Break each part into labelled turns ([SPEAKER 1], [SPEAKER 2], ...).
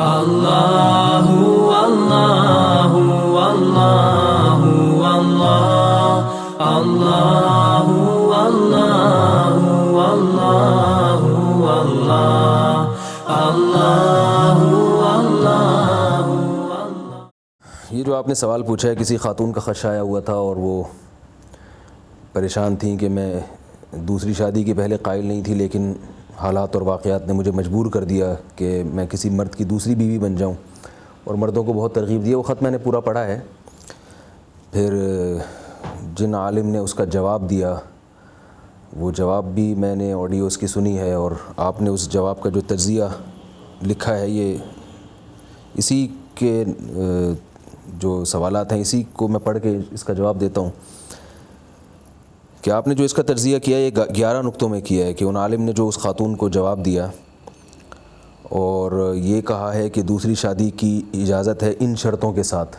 [SPEAKER 1] اللہ اللہ اللہ اللہ اللہ اللہ اللہ اللہ اللہ۔
[SPEAKER 2] یہ جو آپ نے سوال پوچھا ہے، کسی خاتون کا خدشہ آیا ہوا تھا اور وہ پریشان تھیں کہ میں دوسری شادی کے پہلے قائل نہیں تھی، لیکن حالات اور واقعات نے مجھے مجبور کر دیا کہ میں کسی مرد کی دوسری بیوی بن جاؤں، اور مردوں کو بہت ترغیب دی۔ وہ خط میں نے پورا پڑھا ہے، پھر جن عالم نے اس کا جواب دیا وہ جواب بھی میں نے آڈیو اس کی سنی ہے، اور آپ نے اس جواب کا جو تجزیہ لکھا ہے، یہ اسی کے جو سوالات ہیں اسی کو میں پڑھ کے اس کا جواب دیتا ہوں کہ آپ نے جو اس کا تجزیہ کیا ہے یہ 11 نقطوں میں کیا ہے کہ ان عالم نے جو اس خاتون کو جواب دیا اور یہ کہا ہے کہ دوسری شادی کی اجازت ہے ان شرطوں کے ساتھ۔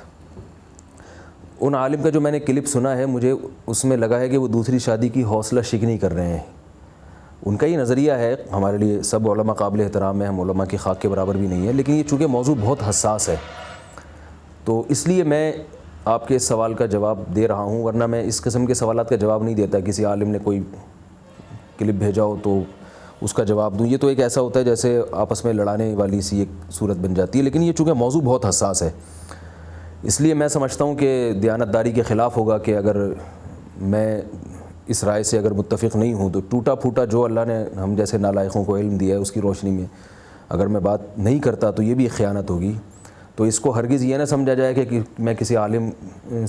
[SPEAKER 2] ان عالم کا جو میں نے کلپ سنا ہے، مجھے اس میں لگا ہے کہ وہ دوسری شادی کی حوصلہ شکنی کر رہے ہیں۔ ان کا یہ نظریہ ہے، ہمارے لیے سب علماء قابل احترام ہیں، ہم علماء کی خاک کے برابر بھی نہیں ہیں، لیکن یہ چونکہ موضوع بہت حساس ہے تو اس لیے میں آپ کے اس سوال کا جواب دے رہا ہوں، ورنہ میں اس قسم کے سوالات کا جواب نہیں دیتا۔ کسی عالم نے کوئی کلپ بھیجا ہو تو اس کا جواب دوں، یہ تو ایک ایسا ہوتا ہے جیسے آپس میں لڑانے والی سی ایک صورت بن جاتی ہے، لیکن یہ چونکہ موضوع بہت حساس ہے اس لیے میں سمجھتا ہوں کہ دیانتداری کے خلاف ہوگا کہ اگر میں اس رائے سے اگر متفق نہیں ہوں تو ٹوٹا پھوٹا جو اللہ نے ہم جیسے نالائقوں کو علم دیا ہے اس کی روشنی میں اگر میں بات نہیں کرتا تو یہ بھی خیانت ہوگی۔ تو اس کو ہرگز یہ نہ سمجھا جائے کہ میں کسی عالم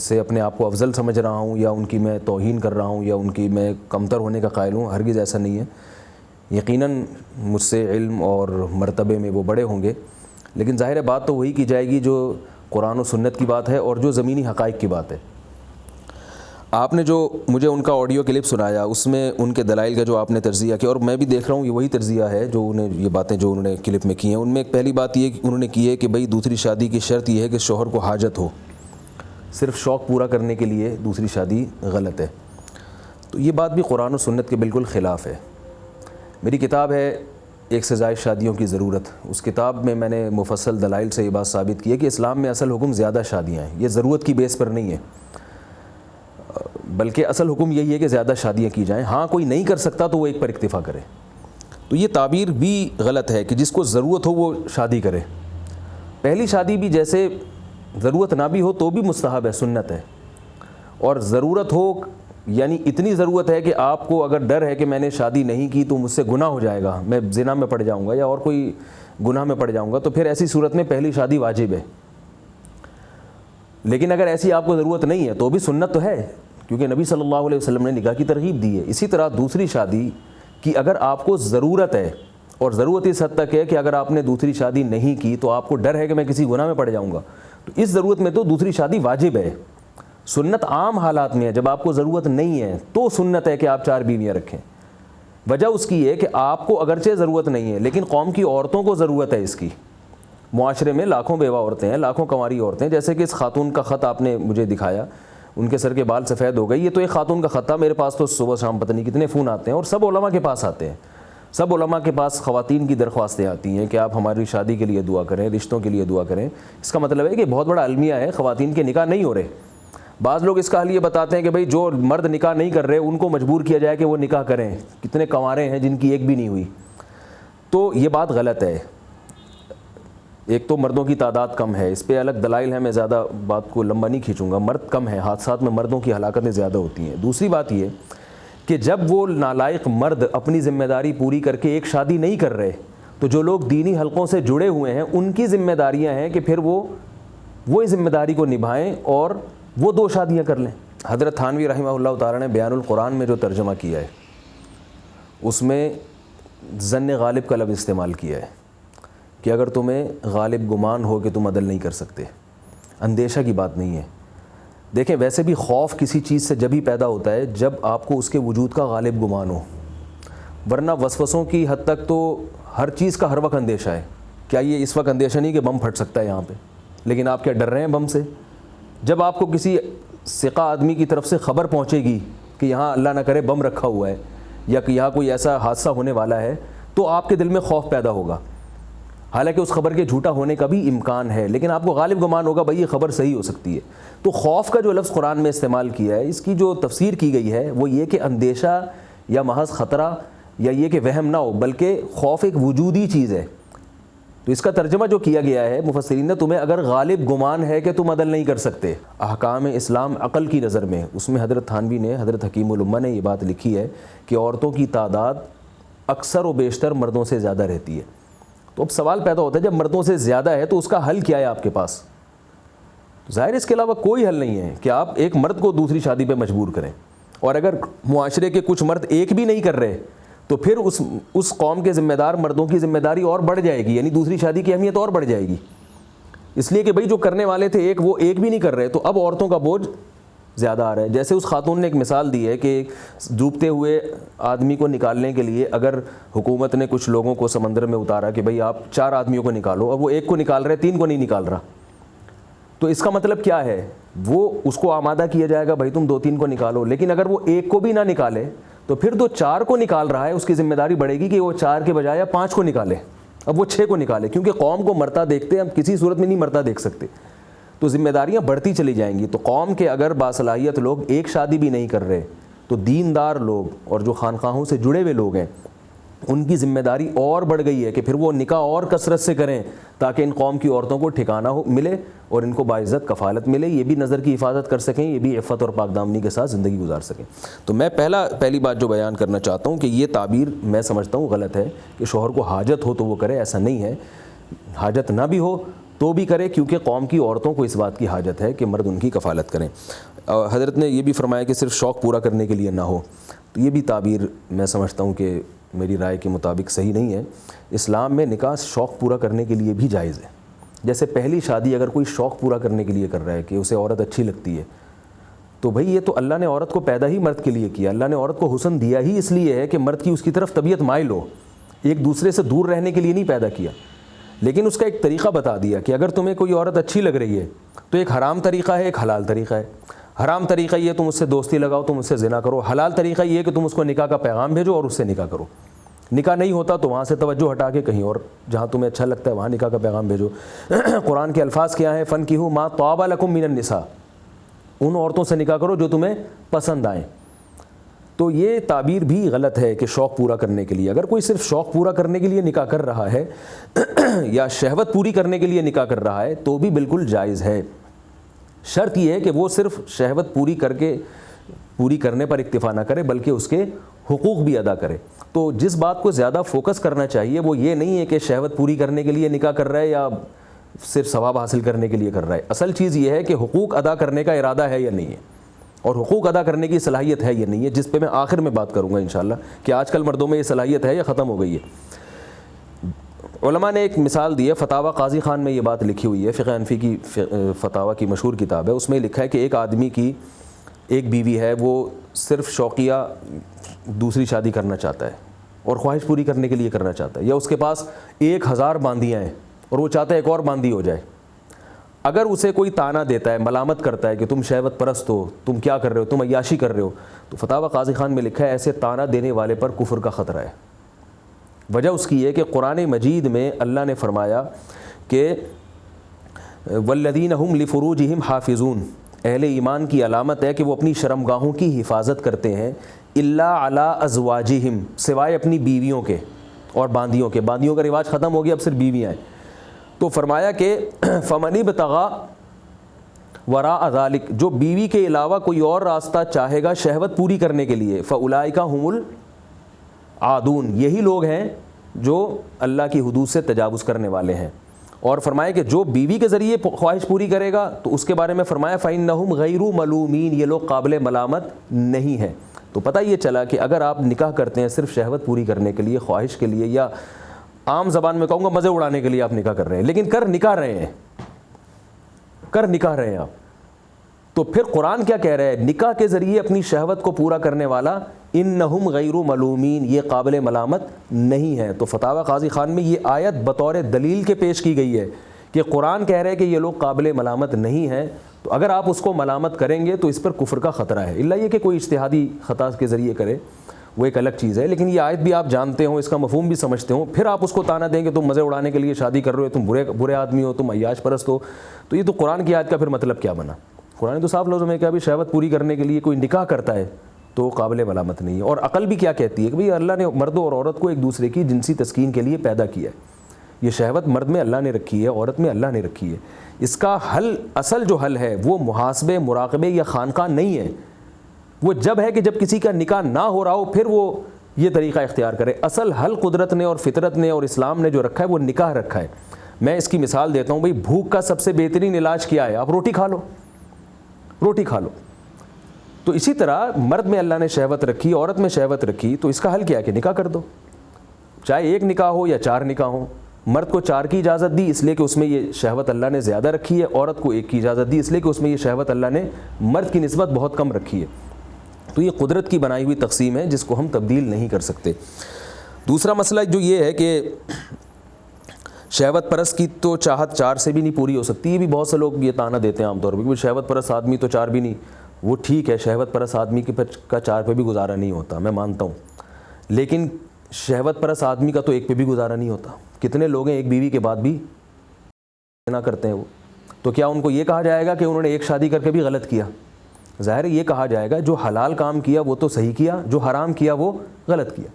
[SPEAKER 2] سے اپنے آپ کو افضل سمجھ رہا ہوں یا ان کی میں توہین کر رہا ہوں یا ان کی میں کمتر ہونے کا قائل ہوں، ہرگز ایسا نہیں ہے۔ یقیناً مجھ سے علم اور مرتبے میں وہ بڑے ہوں گے، لیکن ظاہر بات تو وہی کی جائے گی جو قرآن و سنت کی بات ہے اور جو زمینی حقائق کی بات ہے۔ آپ نے جو مجھے ان کا آڈیو کلپ سنایا اس میں ان کے دلائل کا جو آپ نے تجزیہ کیا، اور میں بھی دیکھ رہا ہوں یہ وہی تجزیہ ہے جو انہیں یہ باتیں جو انہوں نے کلپ میں کی ہیں۔ ان میں ایک پہلی بات یہ کہ انہوں نے کی ہے کہ بھئی دوسری شادی کی شرط یہ ہے کہ شوہر کو حاجت ہو، صرف شوق پورا کرنے کے لیے دوسری شادی غلط ہے۔ تو یہ بات بھی قرآن و سنت کے بالکل خلاف ہے۔ میری کتاب ہے ایک سے زائد شادیوں کی ضرورت، اس کتاب میں نے مفصل دلائل سے یہ بات ثابت کی ہے کہ اسلام میں اصل حکم زیادہ شادیاں ہیں، یہ ضرورت کی بیس پر نہیں ہے، بلکہ اصل حکم یہی ہے کہ زیادہ شادیاں کی جائیں۔ ہاں کوئی نہیں کر سکتا تو وہ ایک پر اکتفا کرے۔ تو یہ تعبیر بھی غلط ہے کہ جس کو ضرورت ہو وہ شادی کرے۔ پہلی شادی بھی جیسے ضرورت نہ بھی ہو تو بھی مستحب ہے، سنت ہے، اور ضرورت ہو یعنی اتنی ضرورت ہے کہ آپ کو اگر ڈر ہے کہ میں نے شادی نہیں کی تو مجھ سے گناہ ہو جائے گا، میں زنا میں پڑ جاؤں گا یا اور کوئی گناہ میں پڑ جاؤں گا، تو پھر ایسی صورت میں پہلی شادی واجب ہے۔ لیکن اگر ایسی آپ کو ضرورت نہیں ہے تو بھی سنت تو ہے، کیونکہ نبی صلی اللہ علیہ وسلم نے نکاح کی ترغیب دی ہے۔ اسی طرح دوسری شادی کی اگر آپ کو ضرورت ہے، اور ضرورت اس حد تک ہے کہ اگر آپ نے دوسری شادی نہیں کی تو آپ کو ڈر ہے کہ میں کسی گناہ میں پڑ جاؤں گا، تو اس ضرورت میں تو دوسری شادی واجب ہے۔ سنت عام حالات میں ہے، جب آپ کو ضرورت نہیں ہے تو سنت ہے کہ آپ 4 بیویاں رکھیں۔ وجہ اس کی ہے کہ آپ کو اگرچہ ضرورت نہیں ہے لیکن قوم کی عورتوں کو ضرورت ہے اس کی۔ معاشرے میں لاکھوں بیوہ عورتیں ہیں، لاکھوں کنواری عورتیں، جیسے کہ اس خاتون کا خط آپ نے مجھے دکھایا، ان کے سر کے بال سفید ہو گئے۔ یہ تو ایک خاتون کا خط تھا، میرے پاس تو صبح شام پتہ نہیں کتنے فون آتے ہیں، اور سب علماء کے پاس آتے ہیں، سب علماء کے پاس خواتین کی درخواستیں آتی ہیں کہ آپ ہماری شادی کے لیے دعا کریں، رشتوں کے لیے دعا کریں۔ اس کا مطلب ہے کہ بہت بڑا المیہ ہے، خواتین کے نکاح نہیں ہو رہے۔ بعض لوگ اس کا حل یہ بتاتے ہیں کہ بھئی جو مرد نکاح نہیں کر رہے ان کو مجبور کیا جائے کہ وہ نکاح کریں۔ کتنے کنوارے ہیں جن کی ایک بھی نہیں ہوئی، تو یہ بات غلط ہے۔ ایک تو مردوں کی تعداد کم ہے، اس پہ الگ دلائل ہیں، میں زیادہ بات کو لمبا نہیں کھینچوں گا۔ مرد کم ہیں، حادثات میں مردوں کی ہلاکتیں زیادہ ہوتی ہیں۔ دوسری بات یہ کہ جب وہ نالائق مرد اپنی ذمہ داری پوری کر کے ایک شادی نہیں کر رہے تو جو لوگ دینی حلقوں سے جڑے ہوئے ہیں ان کی ذمہ داریاں ہیں کہ پھر وہ اس ذمہ داری کو نبھائیں اور وہ 2 شادیاں کر لیں۔ حضرت تھانوی رحمہ اللہ تعالیٰ نے بیان القرآن میں جو ترجمہ کیا ہے اس میں ظن غالب کا لفظ استعمال کیا ہے کہ اگر تمہیں غالب گمان ہو کہ تم عدل نہیں کر سکتے، اندیشہ کی بات نہیں ہے۔ دیکھیں ویسے بھی خوف کسی چیز سے جب ہی پیدا ہوتا ہے جب آپ کو اس کے وجود کا غالب گمان ہو، ورنہ وسوسوں کی حد تک تو ہر چیز کا ہر وقت اندیشہ ہے۔ کیا یہ اس وقت اندیشہ نہیں کہ بم پھٹ سکتا ہے یہاں پہ، لیکن آپ کیا ڈر رہے ہیں بم سے؟ جب آپ کو کسی ثقہ آدمی کی طرف سے خبر پہنچے گی کہ یہاں اللہ نہ کرے بم رکھا ہوا ہے یا کہ یہاں کوئی ایسا حادثہ ہونے والا ہے تو آپ کے دل میں خوف پیدا ہوگا۔ حالانکہ اس خبر کے جھوٹا ہونے کا بھی امکان ہے، لیکن آپ کو غالب گمان ہوگا بھائی یہ خبر صحیح ہو سکتی ہے۔ تو خوف کا جو لفظ قرآن میں استعمال کیا ہے، اس کی جو تفسیر کی گئی ہے وہ یہ کہ اندیشہ یا محض خطرہ یا یہ کہ وہم نہ ہو، بلکہ خوف ایک وجودی چیز ہے۔ تو اس کا ترجمہ جو کیا گیا ہے مفسرین نے، تمہیں اگر غالب گمان ہے کہ تم عدل نہیں کر سکتے، احکام اسلام عقل کی نظر میں، اس میں حضرت تھانوی نے، حضرت حکیم الامہ نے یہ بات لکھی ہے کہ عورتوں کی تعداد اکثر و بیشتر مردوں سے زیادہ رہتی ہے۔ تو اب سوال پیدا ہوتا ہے جب مردوں سے زیادہ ہے تو اس کا حل کیا ہے آپ کے پاس؟ ظاہر اس کے علاوہ کوئی حل نہیں ہے کہ آپ ایک مرد کو دوسری شادی پہ مجبور کریں، اور اگر معاشرے کے کچھ مرد ایک بھی نہیں کر رہے تو پھر اس قوم کے ذمہ دار مردوں کی ذمہ داری اور بڑھ جائے گی، یعنی دوسری شادی کی اہمیت اور بڑھ جائے گی، اس لیے کہ بھئی جو کرنے والے تھے ایک، وہ ایک بھی نہیں کر رہے، تو اب عورتوں کا بوجھ زیادہ آ رہا ہے۔ جیسے اس خاتون نے ایک مثال دی ہے کہ ڈوبتے ہوئے آدمی کو نکالنے کے لیے اگر حکومت نے کچھ لوگوں کو سمندر میں اتارا کہ بھئی آپ 4 آدمیوں کو نکالو، اب وہ ایک کو نکال رہے 3 کو نہیں نکال رہا، تو اس کا مطلب کیا ہے؟ وہ اس کو آمادہ کیا جائے گا بھائی تم 2-3 کو نکالو، لیکن اگر وہ ایک کو بھی نہ نکالے تو پھر جو 4 کو نکال رہا ہے اس کی ذمہ داری بڑھے گی کہ وہ 4 کے بجائے 5 کو نکالے، اب وہ 6 کو نکالے، کیونکہ قوم کو مرتا دیکھتے ہم کسی صورت میں نہیں مرتا دیکھ سکتے، تو ذمہ داریاں بڑھتی چلی جائیں گی۔ تو قوم کے اگر باصلاحیت لوگ ایک شادی بھی نہیں کر رہے تو دیندار لوگ اور جو خانقاہوں سے جڑے ہوئے لوگ ہیں ان کی ذمہ داری اور بڑھ گئی ہے کہ پھر وہ نکاح اور کثرت سے کریں تاکہ ان قوم کی عورتوں کو ٹھکانہ ملے اور ان کو باعزت کفالت ملے، یہ بھی نظر کی حفاظت کر سکیں، یہ بھی عفت اور پاک دامنی کے ساتھ زندگی گزار سکیں۔ تو میں پہلی بات جو بیان کرنا چاہتا ہوں کہ یہ تعبیر میں سمجھتا ہوں غلط ہے کہ شوہر کو حاجت ہو تو وہ کرے، ایسا نہیں ہے، حاجت نہ بھی ہو تو بھی کرے، کیونکہ قوم کی عورتوں کو اس بات کی حاجت ہے کہ مرد ان کی کفالت کریں۔ حضرت نے یہ بھی فرمایا کہ صرف شوق پورا کرنے کے لیے نہ ہو، تو یہ بھی تعبیر میں سمجھتا ہوں کہ میری رائے کے مطابق صحیح نہیں ہے۔ اسلام میں نکاح شوق پورا کرنے کے لیے بھی جائز ہے۔ جیسے پہلی شادی اگر کوئی شوق پورا کرنے کے لیے کر رہا ہے کہ اسے عورت اچھی لگتی ہے، تو بھئی یہ تو اللہ نے عورت کو پیدا ہی مرد کے لیے کیا، اللہ نے عورت کو حسن دیا ہی اس لیے ہے کہ مرد کی اس کی طرف طبیعت مائل ہو، ایک دوسرے سے دور رہنے کے لیے نہیں پیدا کیا، لیکن اس کا ایک طریقہ بتا دیا کہ اگر تمہیں کوئی عورت اچھی لگ رہی ہے تو ایک حرام طریقہ ہے، ایک حلال طریقہ ہے۔ حرام طریقہ یہ تم اس سے دوستی لگاؤ، تم اس سے زنا کرو، حلال طریقہ یہ کہ تم اس کو نکاح کا پیغام بھیجو اور اس سے نکاح کرو، نکاح نہیں ہوتا تو وہاں سے توجہ ہٹا کے کہیں اور جہاں تمہیں اچھا لگتا ہے وہاں نکاح کا پیغام بھیجو۔ قرآن کے الفاظ کیا ہیں؟ فَانْكِحُوا مَا طَابَ لَكُم مِّنَ النِّسَاءِ، ان عورتوں سے نکاح کرو جو تمہیں پسند آئیں۔ تو یہ تعبیر بھی غلط ہے کہ شوق پورا کرنے کے لیے۔ اگر کوئی صرف شوق پورا کرنے کے لیے نکاح کر رہا ہے یا شہوت پوری کرنے کے لیے نکاح کر رہا ہے تو بھی بالکل جائز ہے، شرط یہ ہے کہ وہ صرف شہوت پوری کرنے پر اکتفا نہ کرے بلکہ اس کے حقوق بھی ادا کرے۔ تو جس بات کو زیادہ فوکس کرنا چاہیے وہ یہ نہیں ہے کہ شہوت پوری کرنے کے لیے نکاح کر رہا ہے یا صرف ثواب حاصل کرنے کے لیے کر رہا ہے، اصل چیز یہ ہے کہ حقوق ادا کرنے کا ارادہ ہے یا نہیں ہے، اور حقوق ادا کرنے کی صلاحیت ہے یا نہیں ہے، جس پہ میں آخر میں بات کروں گا انشاءاللہ کہ آج کل مردوں میں یہ صلاحیت ہے یا ختم ہو گئی ہے۔ علماء نے ایک مثال دی ہے، فتاوی قاضی خان میں یہ بات لکھی ہوئی ہے، فقہ حنفی کی فتاوی کی مشہور کتاب ہے، اس میں لکھا ہے کہ ایک آدمی کی ایک بیوی ہے، وہ صرف شوقیہ دوسری شادی کرنا چاہتا ہے اور خواہش پوری کرنے کے لیے کرنا چاہتا ہے، یا اس کے پاس 1000 باندیاں ہیں اور وہ چاہتا ہے ایک اور باندی ہو جائے۔ اگر اسے کوئی طعنہ دیتا ہے، ملامت کرتا ہے کہ تم شہوت پرست ہو، تم کیا کر رہے ہو، تم عیاشی کر رہے ہو، تو فتاوی قاضی خان میں لکھا ہے ایسے طعنہ دینے والے پر کفر کا خطرہ ہے۔ وجہ اس کی ہے کہ قرآن مجید میں اللہ نے فرمایا کہ والذین هم لفروجہم حافظون، اہل ایمان کی علامت ہے کہ وہ اپنی شرمگاہوں کی حفاظت کرتے ہیں، الا علی ازواجہم، سوائے اپنی بیویوں کے اور باندیوں کے۔ باندیوں کا رواج ختم ہو گیا، اب صرف بیویاں ہیں۔ تو فرمایا کہ فمن ابتغى وراء ذلک، جو بیوی کے علاوہ کوئی اور راستہ چاہے گا شہوت پوری کرنے کے لیے، فاولئک هم العادون، یہی لوگ ہیں جو اللہ کی حدود سے تجاوز کرنے والے ہیں۔ اور فرمایا کہ جو بیوی کے ذریعے خواہش پوری کرے گا تو اس کے بارے میں فرمایا فإنہم غیر ملومین، یہ لوگ قابل ملامت نہیں ہیں۔ تو پتہ یہ چلا کہ اگر آپ نکاح کرتے ہیں صرف شہوت پوری کرنے کے لیے، خواہش کے لیے، یا عام زبان میں کہوں گا مزے اڑانے کے لیے آپ نکاح کر رہے ہیں، لیکن کر نکاح رہے ہیں آپ، تو پھر قرآن کیا کہہ رہا ہے؟ نکاح کے ذریعے اپنی شہوت کو پورا کرنے والا انہم غیر ملومین، یہ قابل ملامت نہیں ہے۔ تو فتاوی قاضی خان میں یہ آیت بطور دلیل کے پیش کی گئی ہے کہ قرآن کہہ رہے ہے کہ یہ لوگ قابل ملامت نہیں ہیں، تو اگر آپ اس کو ملامت کریں گے تو اس پر کفر کا خطرہ ہے، الا یہ کہ کوئی اجتہادی خطا کے ذریعے کرے۔ وہ ایک الگ چیز ہے. لیکن یہ آیت بھی آپ جانتے ہوں, اس کا مفہوم بھی سمجھتے ہوں, پھر آپ اس کو تانا دیں کہ تم مزے اڑانے کے لیے شادی کر رہے ہو, تم برے آدمی ہو, تم عیاش پرست ہو, تو یہ تو قرآن کی آیت کا پھر مطلب کیا بنا؟ قرآن نے تو صاف لفظوں میں کہا بھی شہوت پوری کرنے کے لیے کوئی نکاح کرتا ہے تو قابل ملامت نہیں ہے. اور عقل بھی کیا کہتی ہے کہ بھئی اللہ نے مرد اور عورت کو ایک دوسرے کی جنسی تسکین کے لیے پیدا کیا ہے. یہ شہوت مرد میں اللہ نے رکھی ہے, عورت میں اللہ نے رکھی ہے. اس کا حل, اصل جو حل ہے وہ محاسبے, مراقبے یا خانقاہ نہیں ہے. وہ جب ہے کہ جب کسی کا نکاح نہ ہو رہا ہو پھر وہ یہ طریقہ اختیار کرے. اصل حل قدرت نے اور فطرت نے اور اسلام نے جو رکھا ہے وہ نکاح رکھا ہے. میں اس کی مثال دیتا ہوں, بھئی بھوک کا سب سے بہترین علاج کیا ہے؟ آپ روٹی کھا لو, روٹی کھا لو. تو اسی طرح مرد میں اللہ نے شہوت رکھی, عورت میں شہوت رکھی, تو اس کا حل کیا ہے کہ نکاح کر دو, چاہے ایک نکاح ہو یا 4 نکاح ہوں. مرد کو 4 کی اجازت دی اس لیے کہ اس میں یہ شہوت اللہ نے زیادہ رکھی ہے, عورت کو 1 کی اجازت دی اس لیے کہ اس میں یہ شہوت اللہ نے مرد کی نسبت بہت کم رکھی ہے. تو یہ قدرت کی بنائی ہوئی تقسیم ہے جس کو ہم تبدیل نہیں کر سکتے. دوسرا مسئلہ جو یہ ہے کہ شہوت پرست کی تو چاہت 4 سے بھی نہیں پوری ہو سکتی. یہ بھی بہت سے لوگ یہ تانا دیتے ہیں عام طور پہ کہ شہوت پرست آدمی تو 4 بھی نہیں. وہ ٹھیک ہے, شہوت پرست آدمی کا 4 پہ بھی گزارا نہیں ہوتا, میں مانتا ہوں, لیکن شہوت پرست آدمی کا تو 1 پہ بھی گزارا نہیں ہوتا. کتنے لوگ ہیں ایک بیوی کے بعد بھی زنا کرتے ہیں وہ, تو کیا ان کو یہ کہا جائے گا کہ انہوں نے 1 شادی کر کے بھی غلط کیا؟ ظاہر ہے یہ کہا جائے گا جو حلال کام کیا وہ تو صحیح کیا, جو حرام کیا وہ غلط کیا.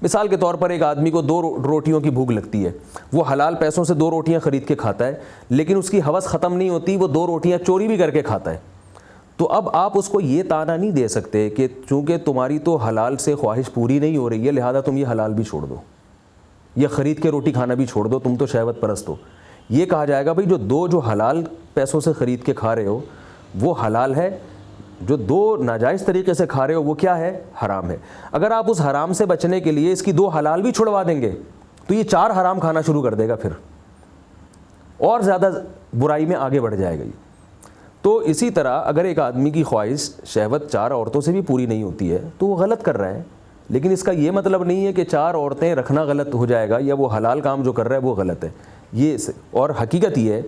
[SPEAKER 2] مثال کے طور پر ایک آدمی کو 2 روٹیوں کی بھوک لگتی ہے, وہ حلال پیسوں سے 2 روٹیاں خرید کے کھاتا ہے, لیکن اس کی ہوس ختم نہیں ہوتی, وہ 2 روٹیاں چوری بھی کر کے کھاتا ہے. تو اب آپ اس کو یہ تانا نہیں دے سکتے کہ چونکہ تمہاری تو حلال سے خواہش پوری نہیں ہو رہی ہے لہذا تم یہ حلال بھی چھوڑ دو, یہ خرید کے روٹی کھانا بھی چھوڑ دو, تم تو شہوت پرست ہو. یہ کہا جائے گا بھئی جو حلال پیسوں سے خرید کے کھا رہے ہو وہ حلال ہے, جو 2 ناجائز طریقے سے کھا رہے ہو وہ کیا ہے؟ حرام ہے. اگر آپ اس حرام سے بچنے کے لیے اس کی 2 حلال بھی چھڑوا دیں گے تو یہ 4 حرام کھانا شروع کر دے گا, پھر اور زیادہ برائی میں آگے بڑھ جائے گا. تو اسی طرح اگر ایک آدمی کی خواہش شہوت 4 عورتوں سے بھی پوری نہیں ہوتی ہے تو وہ غلط کر رہا ہے, لیکن اس کا یہ مطلب نہیں ہے کہ 4 عورتیں رکھنا غلط ہو جائے گا یا وہ حلال کام جو کر رہا ہے وہ غلط ہے. یہ اور حقیقت یہ ہے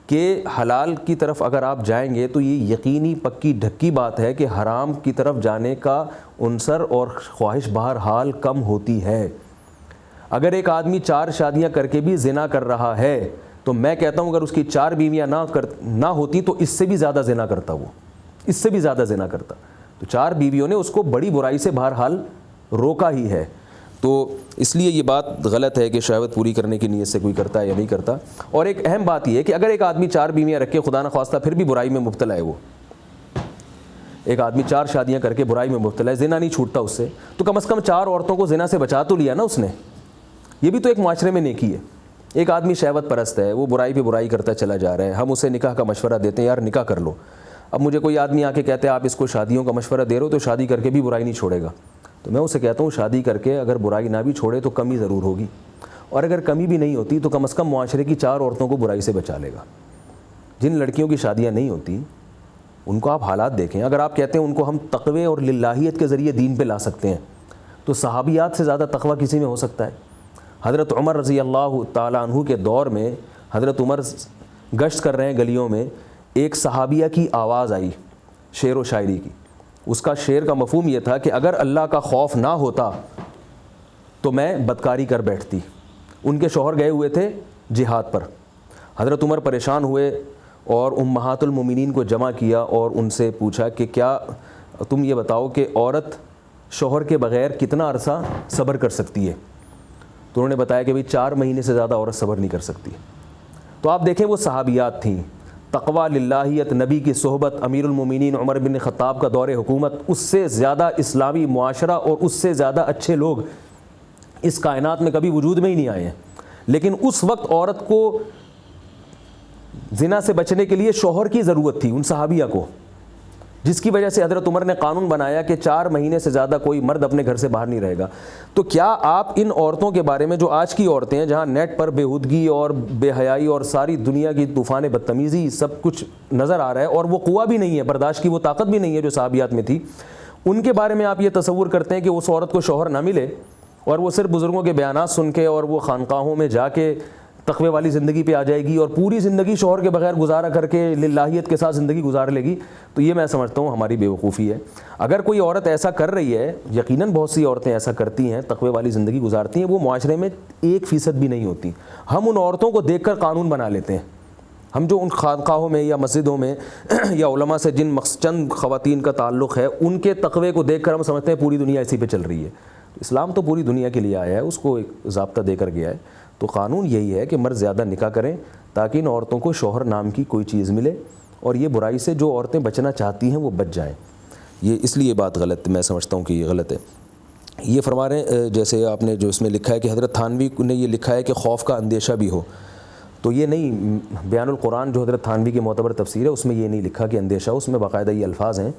[SPEAKER 2] کہ حلال کی طرف اگر آپ جائیں گے تو یہ یقینی پکی ڈھکی بات ہے کہ حرام کی طرف جانے کا عنصر اور خواہش بہرحال کم ہوتی ہے. اگر ایک آدمی 4 شادیاں کر کے بھی زنا کر رہا ہے تو میں کہتا ہوں اگر اس کی 4 بیویاں نہ ہوتی تو اس سے بھی زیادہ زنا کرتا, وہ اس سے بھی زیادہ زنا کرتا. تو 4 بیویوں نے اس کو بڑی برائی سے بہرحال روکا ہی ہے. تو اس لیے یہ بات غلط ہے کہ شہوت پوری کرنے کی نیت سے کوئی کرتا ہے یا نہیں کرتا. اور ایک اہم بات یہ ہے کہ اگر ایک آدمی 4 بیویاں رکھ کے خدا نخواستہ پھر بھی برائی میں مبتلا ہے, وہ ایک آدمی 4 شادیاں کر کے برائی میں مبتلا ہے, زنا نہیں چھوٹتا اس سے, تو کم از کم 4 عورتوں کو زنا سے بچا تو لیا نا اس نے. یہ بھی تو ایک معاشرے میں نیکی ہے. ایک آدمی شہوت پرست ہے, وہ برائی پہ برائی کرتا چلا جا رہا ہے, ہم اسے نکاح کا مشورہ دیتے ہیں, یار نکاح کر لو. اب مجھے کوئی آدمی آ کے کہتے ہیں آپ اس کو شادیوں کا مشورہ دے رہے ہو تو شادی کر کے بھی برائی نہیں چھوڑے گا, تو میں اسے کہتا ہوں شادی کر کے اگر برائی نہ بھی چھوڑے تو کمی ضرور ہوگی, اور اگر کمی بھی نہیں ہوتی تو کم از کم معاشرے کی 4 عورتوں کو برائی سے بچا لے گا. جن لڑکیوں کی شادیاں نہیں ہوتی ان کو آپ حالات دیکھیں. اگر آپ کہتے ہیں ان کو ہم تقوی اور للہیت کے ذریعے دین پہ لا سکتے ہیں تو صحابیات سے زیادہ تقوی کسی میں ہو سکتا ہے؟ حضرت عمر رضی اللہ تعالیٰ عنہ کے دور میں حضرت عمر گشت کر رہے ہیں گلیوں میں, ایک صحابیہ کی آواز آئی شعر و شاعری کی. اس کا شعر کا مفہوم یہ تھا کہ اگر اللہ کا خوف نہ ہوتا تو میں بدکاری کر بیٹھتی. ان کے شوہر گئے ہوئے تھے جہاد پر. حضرت عمر پریشان ہوئے اور امہات المومنین کو جمع کیا اور ان سے پوچھا کہ کیا تم یہ بتاؤ کہ عورت شوہر کے بغیر کتنا عرصہ صبر کر سکتی ہے؟ تو انہوں نے بتایا کہ 4 مہینے سے زیادہ عورت صبر نہیں کر سکتی. تو آپ دیکھیں وہ صحابیات تھیں, تقوی للہیت, نبی کی صحبت, امیر المومنین عمر بن خطاب کا دور حکومت, اس سے زیادہ اسلامی معاشرہ اور اس سے زیادہ اچھے لوگ اس کائنات میں کبھی وجود میں ہی نہیں آئے ہیں. لیکن اس وقت عورت کو زنا سے بچنے کے لیے شوہر کی ضرورت تھی ان صحابیہ کو, جس کی وجہ سے حضرت عمر نے قانون بنایا کہ 4 مہینے سے زیادہ کوئی مرد اپنے گھر سے باہر نہیں رہے گا. تو کیا آپ ان عورتوں کے بارے میں جو آج کی عورتیں ہیں جہاں نیٹ پر بےہودگی اور بے حیائی اور ساری دنیا کی طوفان بدتمیزی سب کچھ نظر آ رہا ہے اور وہ قوہ بھی نہیں ہے, برداشت کی وہ طاقت بھی نہیں ہے جو صحابیات میں تھی, ان کے بارے میں آپ یہ تصور کرتے ہیں کہ اس عورت کو شوہر نہ ملے اور وہ صرف بزرگوں کے بیانات سن کے اور وہ خانقاہوں میں جا کے تقوی والی زندگی پہ آ جائے گی اور پوری زندگی شوہر کے بغیر گزارا کر کے للہیت کے ساتھ زندگی گزار لے گی، تو یہ میں سمجھتا ہوں ہماری بیوقوفی ہے۔ اگر کوئی عورت ایسا کر رہی ہے، یقیناً بہت سی عورتیں ایسا کرتی ہیں، تقوی والی زندگی گزارتی ہیں، وہ معاشرے میں 1% بھی نہیں ہوتی۔ ہم ان عورتوں کو دیکھ کر قانون بنا لیتے ہیں، ہم جو ان خانقاہوں میں یا مسجدوں میں یا علماء سے جن چند خواتین کا تعلق ہے، ان کے تقوی کو دیکھ کر ہم سمجھتے ہیں پوری دنیا اسی پہ چل رہی ہے۔ اسلام تو پوری دنیا کے لیے آیا ہے، اس کو ایک ضابطہ دے کر گیا ہے۔ تو قانون یہی ہے کہ مرد زیادہ نکاح کریں تاکہ ان عورتوں کو شوہر نام کی کوئی چیز ملے، اور یہ برائی سے جو عورتیں بچنا چاہتی ہیں وہ بچ جائیں۔ یہ اس لیے بات غلط، میں سمجھتا ہوں کہ یہ غلط ہے۔ یہ فرما رہے ہیں جیسے آپ نے جو اس میں لکھا ہے کہ حضرت تھانوی نے یہ لکھا ہے کہ خوف کا اندیشہ بھی ہو، تو یہ نہیں، بیان القرآن جو حضرت تھانوی کی معتبر تفسیر ہے اس میں یہ نہیں لکھا کہ اندیشہ، اس میں باقاعدہ یہ الفاظ ہیں